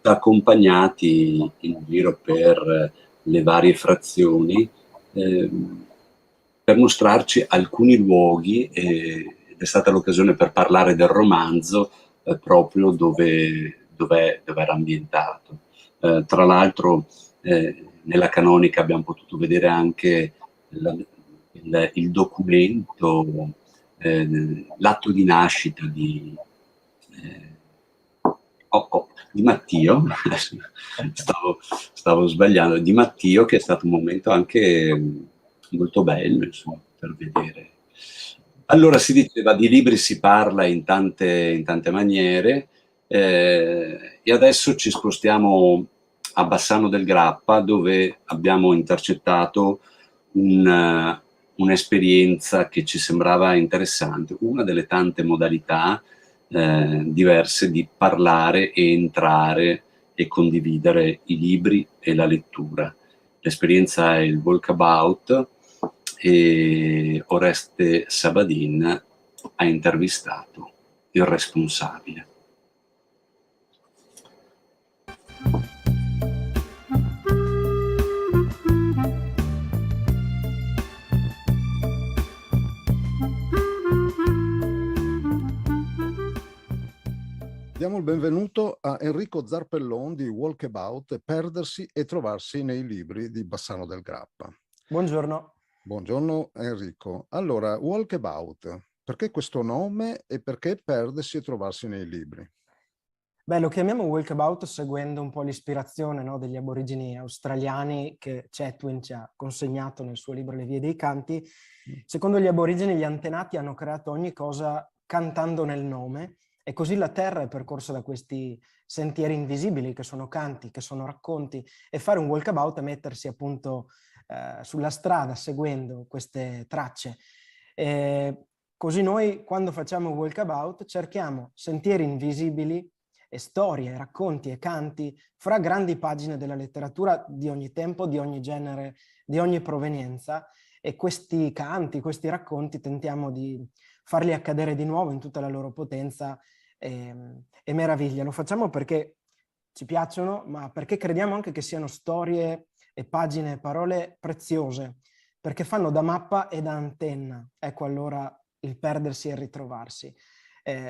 accompagnati in giro per le varie frazioni per mostrarci alcuni luoghi, ed è stata l'occasione per parlare del romanzo proprio dove era ambientato. Tra l'altro nella canonica abbiamo potuto vedere anche il documento, l'atto di nascita di Mattio, stavo sbagliando, di Mattio, che è stato un momento anche molto bello, insomma, per vedere. Allora, si diceva, di libri si parla in tante maniere, e adesso ci spostiamo a Bassano del Grappa, dove abbiamo intercettato un un'esperienza che ci sembrava interessante, una delle tante modalità diverse di parlare e entrare e condividere i libri e la lettura. L'esperienza è il Walkabout e Oreste Sabadin ha intervistato il responsabile. Diamo il benvenuto a Enrico Zarpellon di Walkabout, perdersi e trovarsi nei libri di Bassano del Grappa. Buongiorno. Buongiorno Enrico. Allora, Walkabout, perché questo nome e perché perdersi e trovarsi nei libri? Beh, lo chiamiamo Walkabout seguendo un po' l'ispirazione, no, degli aborigeni australiani che Chetwin ci ha consegnato nel suo libro Le vie dei canti. Secondo gli aborigeni, gli antenati hanno creato ogni cosa cantando nel nome, e così la Terra è percorsa da questi sentieri invisibili che sono canti, che sono racconti, e fare un walkabout è mettersi appunto sulla strada seguendo queste tracce. Così noi, quando facciamo walkabout, cerchiamo sentieri invisibili e storie, racconti e canti fra grandi pagine della letteratura di ogni tempo, di ogni genere, di ogni provenienza, e questi canti, questi racconti tentiamo di farli accadere di nuovo in tutta la loro potenza e meraviglia. Lo facciamo perché ci piacciono, ma perché crediamo anche che siano storie e pagine e parole preziose, perché fanno da mappa e da antenna. Ecco allora il perdersi e il ritrovarsi.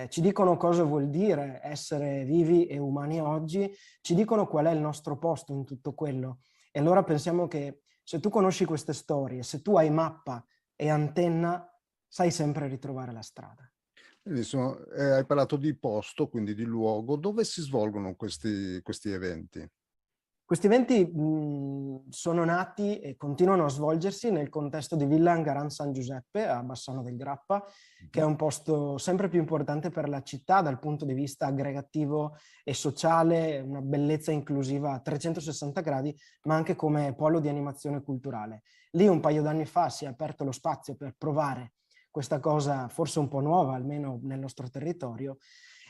Ci dicono cosa vuol dire essere vivi e umani oggi, ci dicono qual è il nostro posto in tutto quello. E allora pensiamo che se tu conosci queste storie, se tu hai mappa e antenna, sai sempre ritrovare la strada. Benissimo. Hai parlato di posto, quindi di luogo. Dove si svolgono questi eventi? Questi eventi sono nati e continuano a svolgersi nel contesto di Villa Angaran San Giuseppe a Bassano del Grappa, che è un posto sempre più importante per la città dal punto di vista aggregativo e sociale, una bellezza inclusiva a 360 gradi, ma anche come polo di animazione culturale. Lì un paio d'anni fa si è aperto lo spazio per provare questa cosa forse un po' nuova, almeno nel nostro territorio,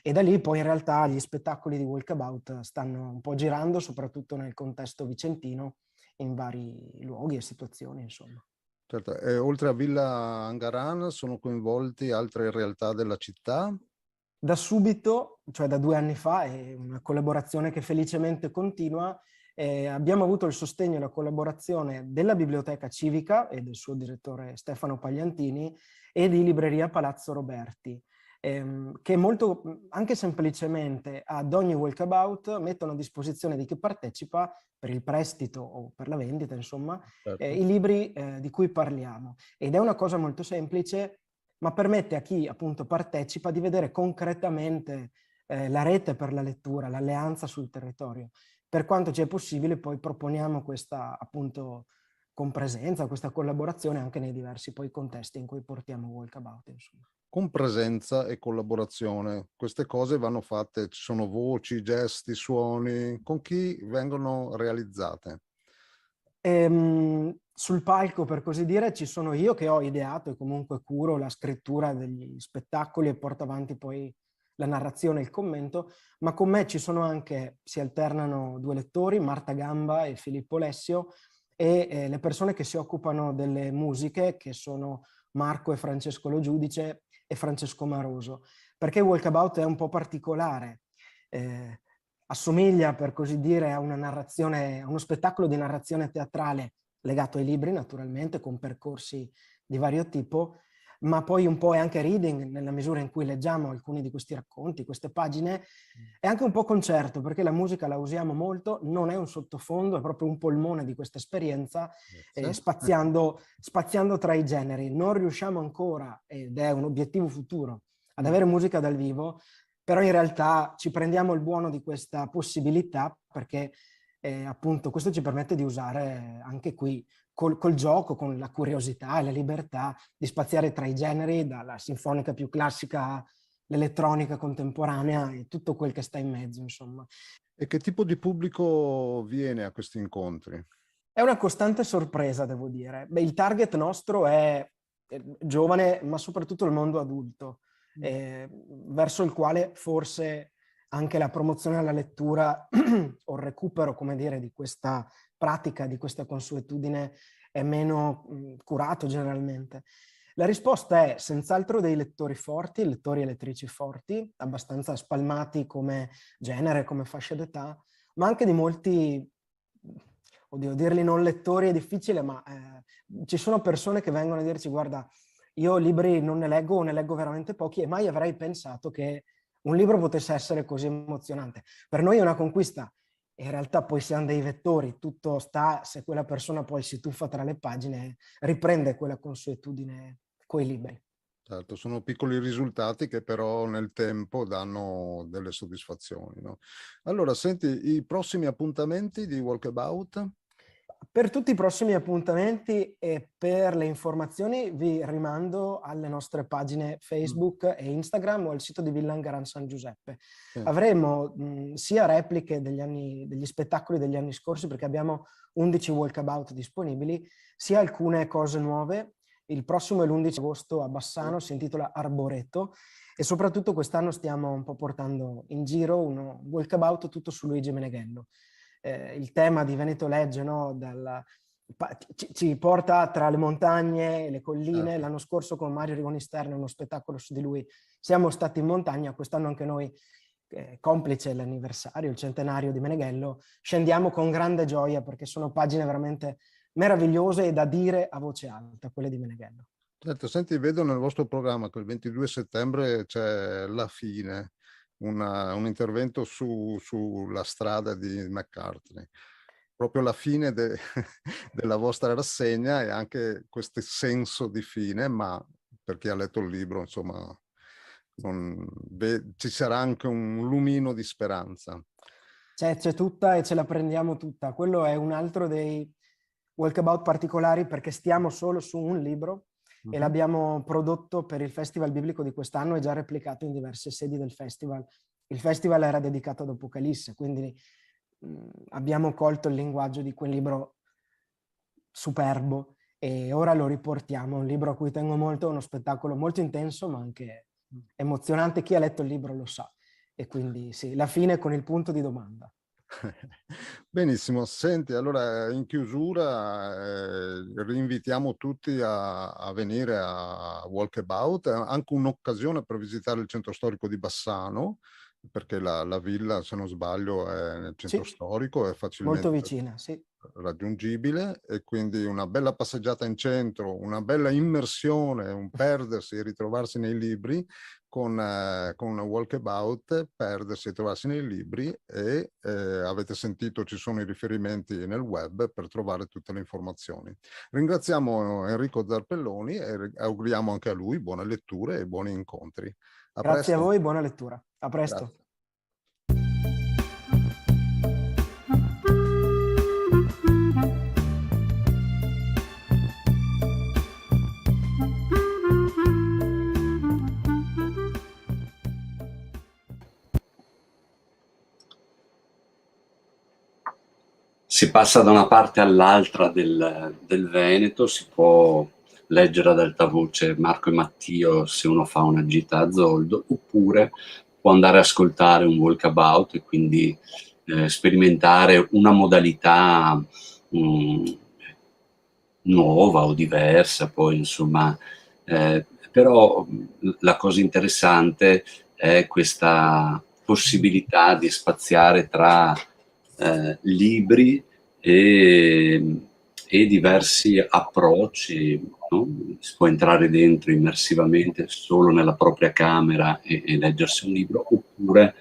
e da lì poi in realtà gli spettacoli di Walkabout stanno un po' girando, soprattutto nel contesto vicentino, in vari luoghi e situazioni, insomma. Certo. E oltre a Villa Angaran sono coinvolti altre realtà della città? Da subito, cioè da 2 anni fa, è una collaborazione che felicemente continua. Abbiamo avuto il sostegno e la collaborazione della Biblioteca Civica e del suo direttore Stefano Pagliantini e di Libreria Palazzo Roberti, che molto, anche semplicemente ad ogni walkabout, mettono a disposizione di chi partecipa per il prestito o per la vendita, insomma, Certo. i libri di cui parliamo. Ed è una cosa molto semplice, ma permette a chi appunto partecipa di vedere concretamente la rete per la lettura, l'alleanza sul territorio. Per quanto ci è possibile, poi proponiamo questa appunto compresenza, questa collaborazione anche nei diversi poi contesti in cui portiamo Walkabout, insomma. Con presenza e collaborazione, queste cose vanno fatte, ci sono voci, gesti, suoni, con chi vengono realizzate? Sul palco, per così dire, ci sono io che ho ideato e comunque curo la scrittura degli spettacoli e porto avanti poi la narrazione e il commento, ma con me ci sono anche, si alternano 2 lettori, Marta Gamba e Filippo Lessio, e le persone che si occupano delle musiche, che sono Marco e Francesco Lo Giudice e Francesco Maroso, perché Walkabout è un po' particolare. Assomiglia, per così dire, a una narrazione, a uno spettacolo di narrazione teatrale legato ai libri, naturalmente, con percorsi di vario tipo, ma poi un po' è anche reading, nella misura in cui leggiamo alcuni di questi racconti, queste pagine. È anche un po' concerto, perché la musica la usiamo molto, non è un sottofondo, è proprio un polmone di questa esperienza, spaziando tra i generi. Non riusciamo ancora, ed è un obiettivo futuro, ad avere musica dal vivo, però in realtà ci prendiamo il buono di questa possibilità, perché appunto questo ci permette di usare anche qui col gioco, con la curiosità e la libertà di spaziare tra i generi, dalla sinfonica più classica, l'elettronica contemporanea e tutto quel che sta in mezzo, insomma. E che tipo di pubblico viene a questi incontri? È una costante sorpresa, devo dire. Beh, il target nostro è giovane, ma soprattutto il mondo adulto, verso il quale forse anche la promozione alla lettura o il recupero, come dire, di questa pratica, di questa consuetudine è meno curato generalmente. La risposta è senz'altro dei lettori forti, lettori e lettrici forti, abbastanza spalmati come genere, come fascia d'età, ma anche di molti, oddio, dirli non lettori è difficile, ma ci sono persone che vengono a dirci: guarda, io libri non ne leggo o ne leggo veramente pochi e mai avrei pensato che un libro potesse essere così emozionante. Per noi è una conquista. In realtà poi siamo dei vettori, tutto sta se quella persona poi si tuffa tra le pagine e riprende quella consuetudine coi libri. Certo, sono piccoli risultati che però nel tempo danno delle soddisfazioni, no? Allora, senti, i prossimi appuntamenti di Walkabout? Per tutti i prossimi appuntamenti e per le informazioni vi rimando alle nostre pagine Facebook e Instagram o al sito di Villangaran San Giuseppe. Avremo sia repliche degli spettacoli degli anni scorsi, perché abbiamo 11 walkabout disponibili, sia alcune cose nuove. Il prossimo è l'11 agosto a Bassano, si intitola Arboreto, e soprattutto quest'anno stiamo un po' portando in giro un walkabout tutto su Luigi Meneghello. Il tema di Veneto Legge, no? Ci porta tra le montagne e le colline. L'anno scorso con Mario Rigoni Stern, uno spettacolo su di lui, siamo stati in montagna. Quest'anno anche noi, complice l'anniversario, il centenario di Meneghello, scendiamo con grande gioia, perché sono pagine veramente meravigliose e da dire a voce alta, quelle di Meneghello. Certo, senti, vedo nel vostro programma che il 22 settembre c'è La Fine, un intervento sulla strada di McCartney. Proprio la fine della vostra rassegna e anche questo senso di fine, ma per chi ha letto il libro, insomma, ci sarà anche un lumino di speranza. C'è tutta e ce la prendiamo tutta. Quello è un altro dei walkabout particolari, perché stiamo solo su un libro e l'abbiamo prodotto per il Festival Biblico di quest'anno e già replicato in diverse sedi del festival. Il festival era dedicato ad Apocalisse, quindi abbiamo colto il linguaggio di quel libro superbo e ora lo riportiamo. È un libro a cui tengo molto, uno spettacolo molto intenso ma anche emozionante. Chi ha letto il libro lo sa. E quindi sì, la fine con il punto di domanda. Benissimo, senti, allora in chiusura rinvitiamo tutti a venire a Walkabout, anche un'occasione per visitare il centro storico di Bassano, perché la villa, se non sbaglio, è nel centro storico, è facilmente molto vicina, sì, raggiungibile, e quindi una bella passeggiata in centro, una bella immersione, un perdersi e ritrovarsi nei libri con Walkabout, perdersi e trovarsi nei libri, e avete sentito, ci sono i riferimenti nel web per trovare tutte le informazioni. Ringraziamo Enrico Zarpelloni e auguriamo anche a lui buone letture e buoni incontri. Grazie a voi, buona lettura. A presto. Grazie. Si passa da una parte all'altra del Veneto, si può leggere ad alta voce Marco e Mattio se uno fa una gita a Zoldo, oppure può andare a ascoltare un walkabout e quindi sperimentare una modalità nuova o diversa, poi insomma, però la cosa interessante è questa possibilità di spaziare tra libri e diversi approcci, no? Si può entrare dentro immersivamente solo nella propria camera e leggersi un libro, oppure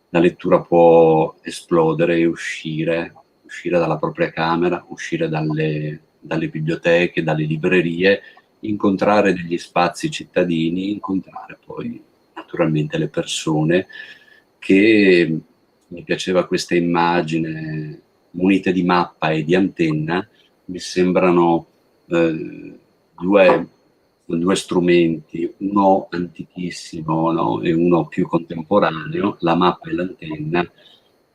la lettura può esplodere e uscire dalla propria camera, uscire dalle biblioteche, dalle librerie, incontrare degli spazi cittadini, incontrare poi naturalmente le persone. Che mi piaceva questa immagine munite di mappa e di antenna, mi sembrano due strumenti, uno antichissimo, no? E uno più contemporaneo. La mappa e l'antenna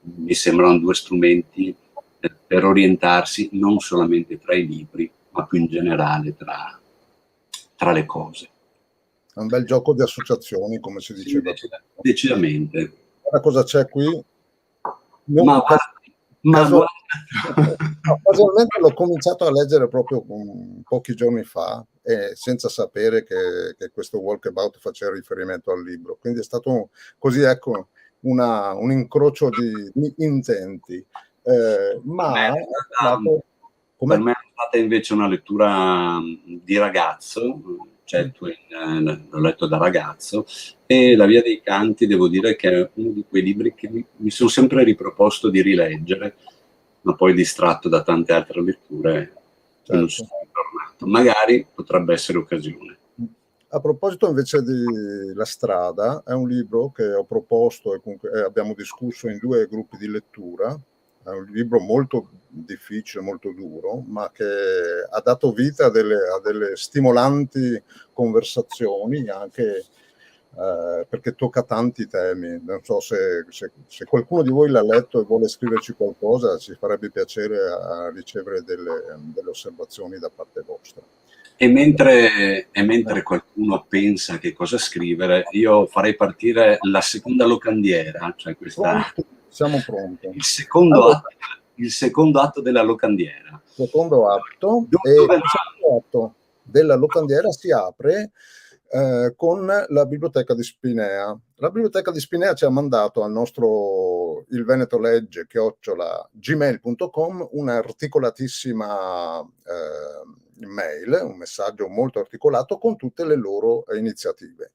mi sembrano due strumenti per orientarsi non solamente tra i libri, ma più in generale tra le cose. È un bel gioco di associazioni, come si diceva. Decisamente. Guarda cosa c'è qui. Casualmente l'ho cominciato a leggere proprio pochi giorni fa, senza sapere che questo walkabout faceva riferimento al libro. Quindi è stato così, ecco, un incrocio di intenti. Ma per me è stata invece una lettura di ragazzo, l'ho letto da ragazzo, e La Via dei Canti devo dire che è uno di quei libri che mi sono sempre riproposto di rileggere, ma poi distratto da tante altre letture, non sono tornato. Magari potrebbe essere occasione. A proposito invece di La Strada, è un libro che ho proposto e abbiamo discusso in 2 gruppi di lettura. È un libro molto difficile, molto duro, ma che ha dato vita a delle stimolanti conversazioni, anche perché tocca tanti temi. Non so se qualcuno di voi l'ha letto e vuole scriverci qualcosa, ci farebbe piacere a ricevere delle osservazioni da parte vostra. E mentre qualcuno pensa che cosa scrivere, io farei partire la seconda locandiera, cioè questa... Siamo pronti. Il secondo atto della locandiera. Secondo atto, e il secondo atto della locandiera si apre con la biblioteca di Spinea. La biblioteca di Spinea ci ha mandato al nostro Il Veneto Legge @gmail.com un'articolatissima mail, un messaggio molto articolato con tutte le loro iniziative.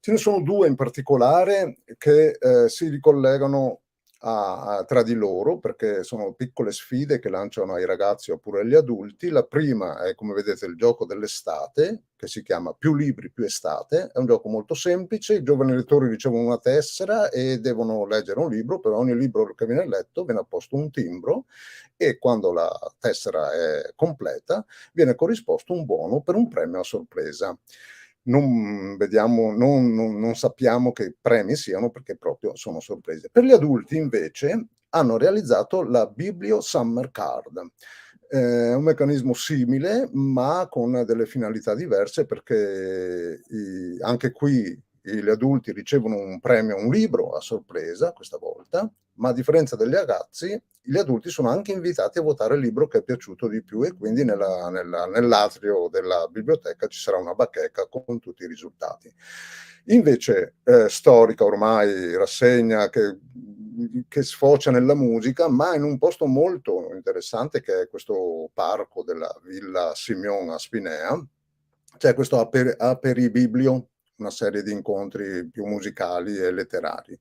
Ce ne sono 2 in particolare che si ricollegano tra di loro, perché sono piccole sfide che lanciano ai ragazzi oppure agli adulti. La prima è, come vedete, il gioco dell'estate, che si chiama Più libri, più estate. È un gioco molto semplice, i giovani lettori ricevono una tessera e devono leggere un libro. Per ogni libro che viene letto viene apposto un timbro, e quando la tessera è completa viene corrisposto un buono per un premio a sorpresa. Non sappiamo che premi siano, perché proprio sono sorprese. Per gli adulti invece hanno realizzato la Biblio Summer Card. È un meccanismo simile, ma con delle finalità diverse, perché anche qui gli adulti ricevono un premio, un libro a sorpresa questa volta, ma a differenza degli ragazzi, gli adulti sono anche invitati a votare il libro che è piaciuto di più, e quindi nell'atrio della biblioteca ci sarà una bacheca con tutti i risultati. Invece storica ormai, rassegna che sfocia nella musica, ma in un posto molto interessante, che è questo parco della Villa Simeon a Spinea. C'è questo Aperibiblio, una serie di incontri più musicali e letterari.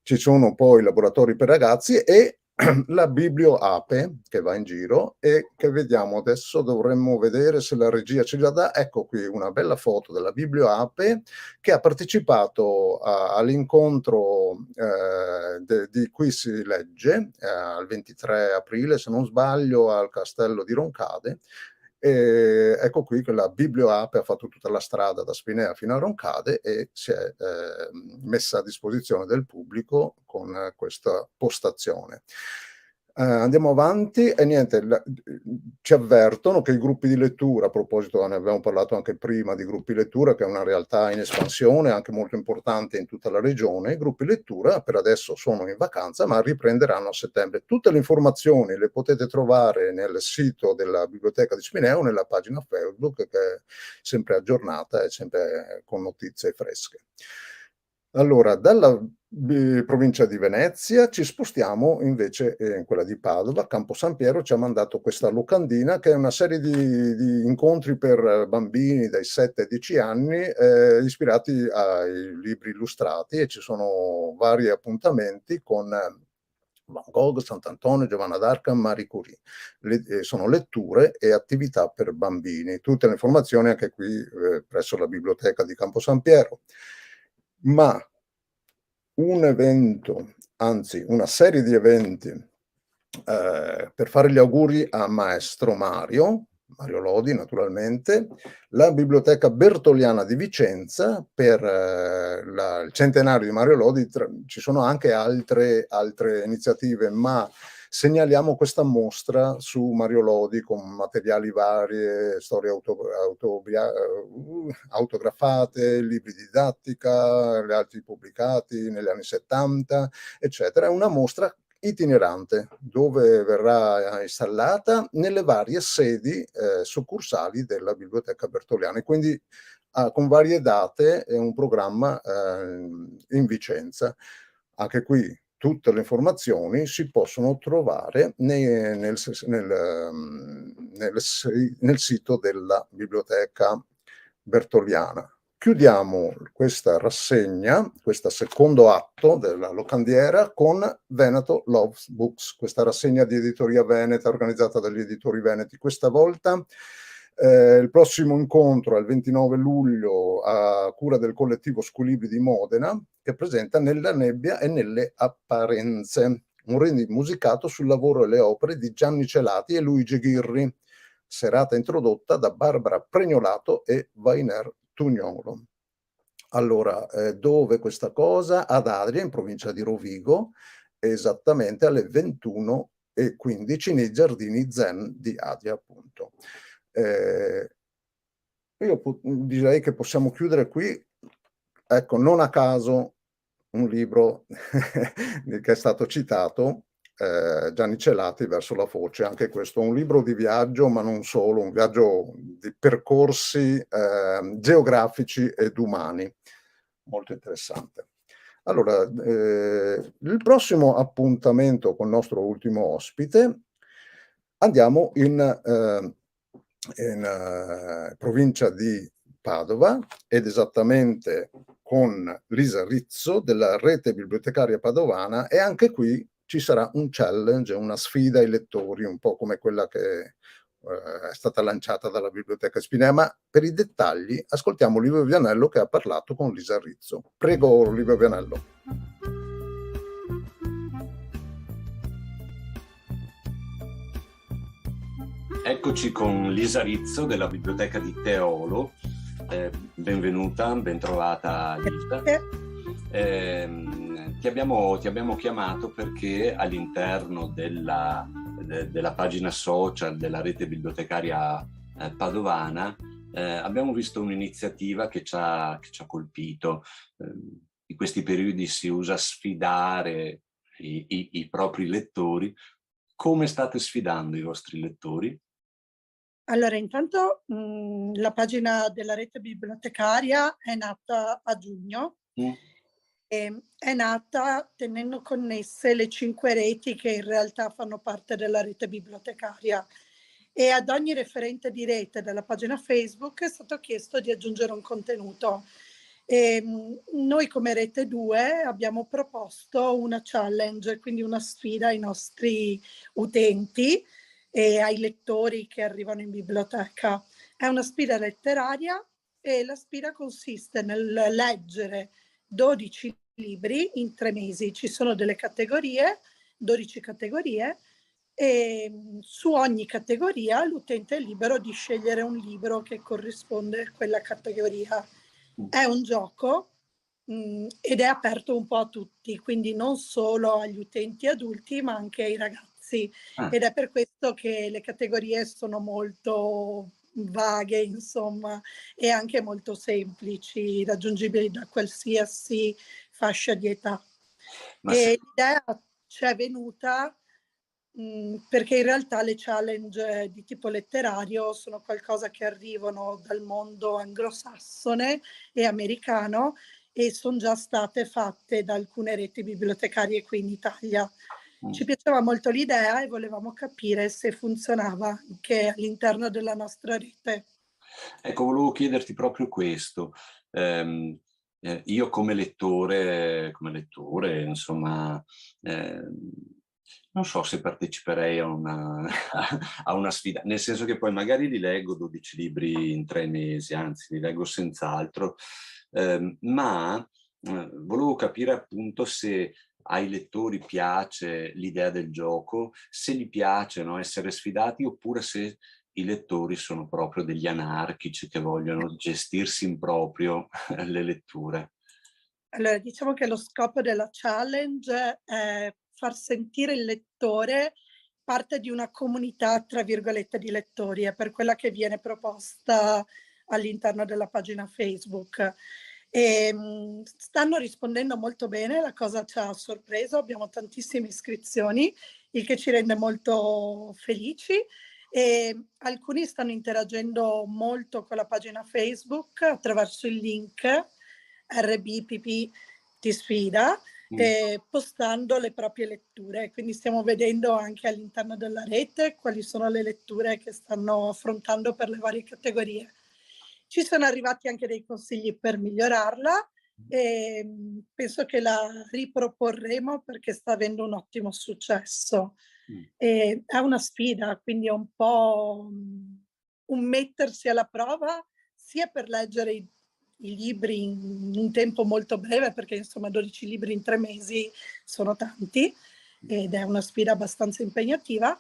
Ci sono poi laboratori per ragazzi e la Biblio Ape, che va in giro, e che vediamo adesso. Dovremmo vedere se la regia ce la dà. Ecco qui una bella foto della Biblio Ape, che ha partecipato all'incontro di Qui si legge, il 23 aprile, se non sbaglio, al Castello di Roncade. E ecco qui che la Biblio Ape ha fatto tutta la strada da Spinea fino a Roncade e si è messa a disposizione del pubblico con questa postazione. Andiamo avanti e niente, ci avvertono che i gruppi di lettura, a proposito ne abbiamo parlato anche prima di gruppi lettura, che è una realtà in espansione, anche molto importante in tutta la regione. I gruppi lettura per adesso sono in vacanza, ma riprenderanno a settembre. Tutte le informazioni le potete trovare nel sito della Biblioteca di Spinea o nella pagina Facebook, che è sempre aggiornata e sempre con notizie fresche. Allora, dalla provincia di Venezia ci spostiamo invece in quella di Padova. Campo San Piero ci ha mandato questa locandina, che è una serie di incontri per bambini dai 7 ai 10 anni ispirati ai libri illustrati, e ci sono vari appuntamenti con Van Gogh, Sant'Antonio, Giovanna d'Arca, Marie Curie. Sono letture e attività per bambini. Tutte le informazioni anche qui presso la biblioteca di Campo San Piero. Ma un evento, anzi una serie di eventi per fare gli auguri a maestro Mario Lodi, naturalmente, la Biblioteca Bertoliana di Vicenza per il centenario di Mario Lodi. Ci sono anche altre iniziative, ma segnaliamo questa mostra su Mario Lodi con materiali vari, storie autografate, libri di didattica, altri pubblicati negli anni 70, eccetera. È una mostra itinerante dove verrà installata nelle varie sedi succursali della Biblioteca Bertoliani, quindi con varie date e un programma in Vicenza. Anche qui tutte le informazioni si possono trovare nel sito della Biblioteca Bertoliana. Chiudiamo questa rassegna, questo secondo atto della locandiera, con Veneto Loves Books, questa rassegna di editoria veneta organizzata dagli editori veneti questa volta. Il prossimo incontro è il 29 luglio a cura del collettivo Squilibri di Modena, che presenta Nella nebbia e nelle apparenze, un reading musicato sul lavoro e le opere di Gianni Celati e Luigi Ghirri, serata introdotta da Barbara Pregnolato e Vainer Tugnolo. Allora, dove questa cosa? Ad Adria, in provincia di Rovigo, esattamente alle 21:15 nei giardini Zen di Adria, appunto. Io direi che possiamo chiudere qui. Ecco, non a caso un libro che è stato citato, Gianni Celati, Verso la foce, anche questo è un libro di viaggio, ma non solo, un viaggio di percorsi geografici ed umani, molto interessante. Allora, il prossimo appuntamento con il nostro ultimo ospite, andiamo in provincia di Padova, ed esattamente con Lisa Rizzo della Rete Bibliotecaria Padovana, e anche qui ci sarà un challenge, una sfida ai lettori, un po' come quella che è stata lanciata dalla Biblioteca Spinea, ma per i dettagli ascoltiamo Livio Vianello che ha parlato con Lisa Rizzo. Prego, Livio Vianello. Eccoci con Lisa Rizzo della Biblioteca di Teolo. Benvenuta, bentrovata Lisa. Ti abbiamo chiamato perché all'interno della pagina social della Rete Bibliotecaria Padovana abbiamo visto un'iniziativa che ci ha colpito. In questi periodi si usa sfidare i propri lettori. Come state sfidando i vostri lettori? Allora, intanto la pagina della Rete Bibliotecaria è nata a giugno. E è nata tenendo connesse le 5 reti che in realtà fanno parte della Rete Bibliotecaria, e ad ogni referente di rete della pagina Facebook è stato chiesto di aggiungere un contenuto. E noi come Rete 2 abbiamo proposto una challenge, quindi una sfida ai nostri utenti e ai lettori che arrivano in biblioteca. È una sfida letteraria e la sfida consiste nel leggere 12 libri in 3 mesi. Ci sono delle categorie, 12 categorie, e su ogni categoria l'utente è libero di scegliere un libro che corrisponde a quella categoria. È un gioco ed è aperto un po' a tutti, quindi non solo agli utenti adulti ma anche ai ragazzi. Ed è per questo che le categorie sono molto vaghe, insomma, e anche molto semplici, raggiungibili da qualsiasi fascia di età. L'idea ci è venuta perché in realtà le challenge di tipo letterario sono qualcosa che arrivano dal mondo anglosassone e americano e sono già state fatte da alcune reti bibliotecarie qui in Italia. Ci piaceva molto l'idea e volevamo capire se funzionava anche all'interno della nostra rete. Ecco, volevo chiederti proprio questo. Io come lettore, insomma, non so se parteciperei a una sfida, nel senso che poi magari li leggo 12 libri in 3 mesi, anzi li leggo senz'altro, ma volevo capire appunto se ai lettori piace l'idea del gioco, se gli piace, no, essere sfidati, oppure se i lettori sono proprio degli anarchici che vogliono gestirsi in proprio le letture. Allora, diciamo che lo scopo della challenge è far sentire il lettore parte di una comunità, tra virgolette, di lettori, è per quella che viene proposta all'interno della pagina Facebook. E, stanno rispondendo molto bene, la cosa ci ha sorpreso, abbiamo tantissime iscrizioni, il che ci rende molto felici, e alcuni stanno interagendo molto con la pagina Facebook attraverso il link RBPP ti sfida, postando le proprie letture. Quindi stiamo vedendo anche all'interno della rete quali sono le letture che stanno affrontando per le varie categorie. Ci sono arrivati anche dei consigli per migliorarla e penso che la riproporremo perché sta avendo un ottimo successo. E è una sfida, quindi è un po' un mettersi alla prova sia per leggere i libri in un tempo molto breve, perché insomma 12 libri in 3 mesi sono tanti ed è una sfida abbastanza impegnativa,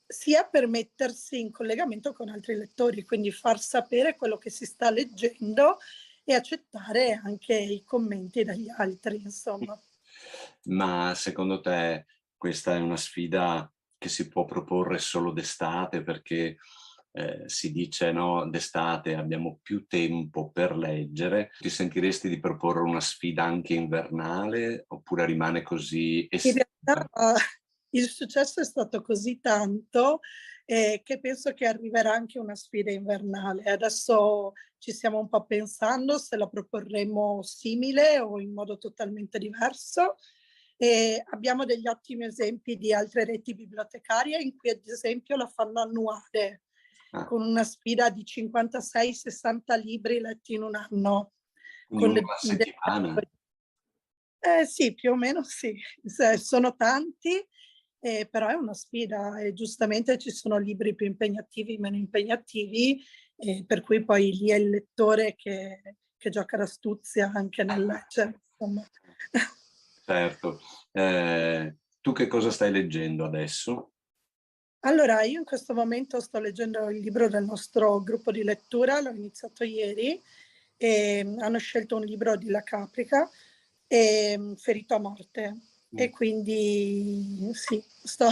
sia per mettersi in collegamento con altri lettori, quindi far sapere quello che si sta leggendo e accettare anche i commenti dagli altri, insomma. Ma secondo te questa è una sfida che si può proporre solo d'estate, perché si dice, no, d'estate abbiamo più tempo per leggere? Ti sentiresti di proporre una sfida anche invernale oppure rimane così In realtà il successo è stato così tanto che penso che arriverà anche una sfida invernale. Adesso ci stiamo un po' pensando se la proporremo simile o in modo totalmente diverso. E abbiamo degli ottimi esempi di altre reti bibliotecarie in cui ad esempio la fanno annuale, con una sfida di 56-60 libri letti in un anno. Con una settimana? Sì, più o meno sì. Sono tanti, però è una sfida e giustamente ci sono libri più impegnativi, meno impegnativi, per cui poi lì è il lettore che gioca l'astuzia anche nel leggere, insomma. Certo. Tu che cosa stai leggendo adesso? Allora, io in questo momento sto leggendo il libro del nostro gruppo di lettura, l'ho iniziato ieri, e hanno scelto un libro di La Caprica, Ferito a morte. E quindi sì, sto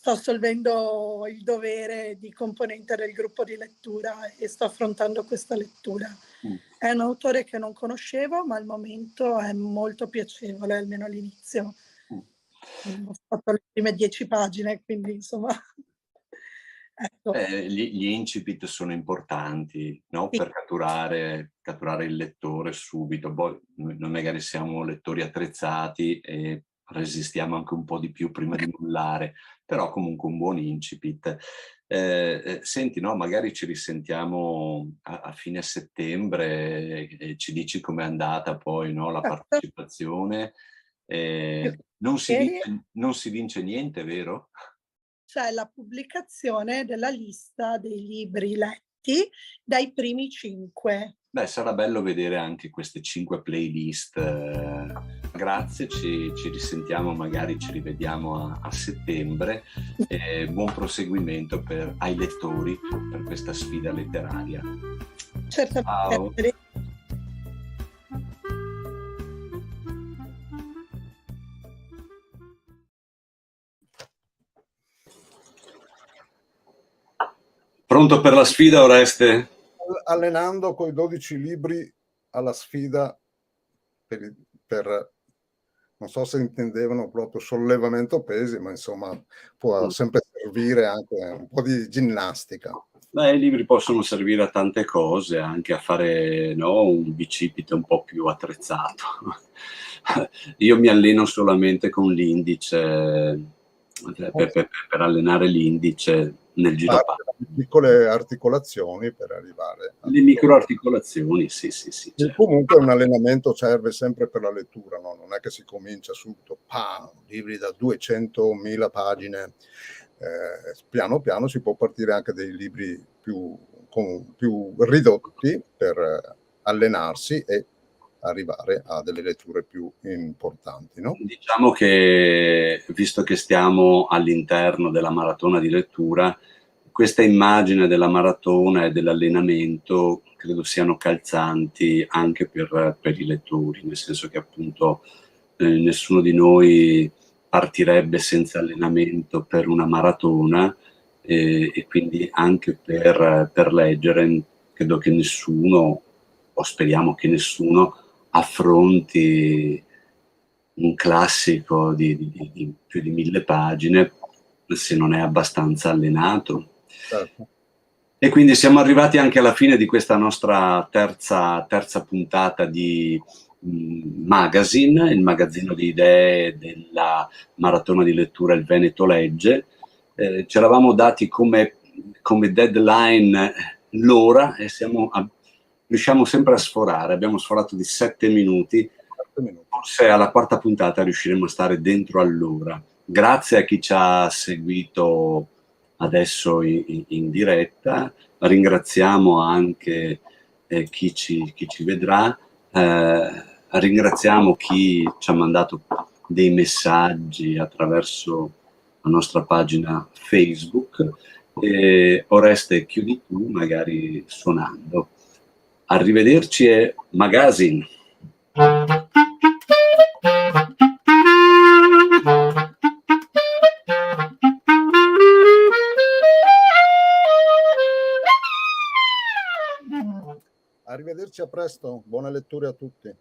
assolvendo il dovere di componente del gruppo di lettura e sto affrontando questa lettura. È un autore che non conoscevo, ma al momento è molto piacevole, almeno all'inizio. Ho fatto le prime 10 pagine, quindi insomma. Ecco. Gli incipit sono importanti, no? Sì. Per catturare il lettore subito. Poi noi magari siamo lettori attrezzati e resistiamo anche un po' di più prima di mollare, però comunque un buon incipit. Senti, no, magari ci risentiamo a fine settembre e ci dici com'è andata poi, no, la partecipazione. Non si vince niente, vero? C'è la pubblicazione della lista dei libri letti dai primi 5. Beh, sarà bello vedere anche queste 5 playlist. Grazie, ci risentiamo, magari ci rivediamo a settembre. Buon proseguimento ai lettori per questa sfida letteraria. Certamente. Ciao. Pronto per la sfida, Oreste? Allenando coi 12 libri alla sfida per non so se intendevano proprio sollevamento pesi, ma insomma può sempre servire anche un po' di ginnastica. Beh, i libri possono servire a tante cose, anche a fare, no, un bicipite un po' più attrezzato. Io mi alleno solamente con l'indice, per allenare l'indice nel giro. Piccole articolazioni per arrivare le microarticolazioni, sì. Certo. Comunque un allenamento serve sempre per la lettura, no? Non è che si comincia subito, libri da 200.000 pagine. Piano piano si può partire anche dei libri più ridotti per allenarsi e arrivare a delle letture più importanti, no? Diciamo che, visto che stiamo all'interno della maratona di lettura, questa immagine della maratona e dell'allenamento credo siano calzanti anche per i lettori, nel senso che appunto nessuno di noi partirebbe senza allenamento per una maratona, e quindi anche per leggere credo che nessuno, o speriamo che nessuno, affronti un classico di più di 1000 pagine se non è abbastanza allenato. Certo. E quindi siamo arrivati anche alla fine di questa nostra terza puntata di Magazine, il magazzino di idee della maratona di lettura Il Veneto Legge. Ce l'avamo dati come deadline l'ora e riusciamo sempre a sforare. Abbiamo sforato di 7 minuti. Forse alla quarta puntata riusciremo a stare dentro all'ora. Grazie a chi ci ha seguito adesso in diretta, ringraziamo anche chi ci vedrà, ringraziamo chi ci ha mandato dei messaggi attraverso la nostra pagina Facebook. Oreste, chiudi tu, magari suonando. Arrivederci e Magazine. Arrivederci, a presto, buone letture a tutti.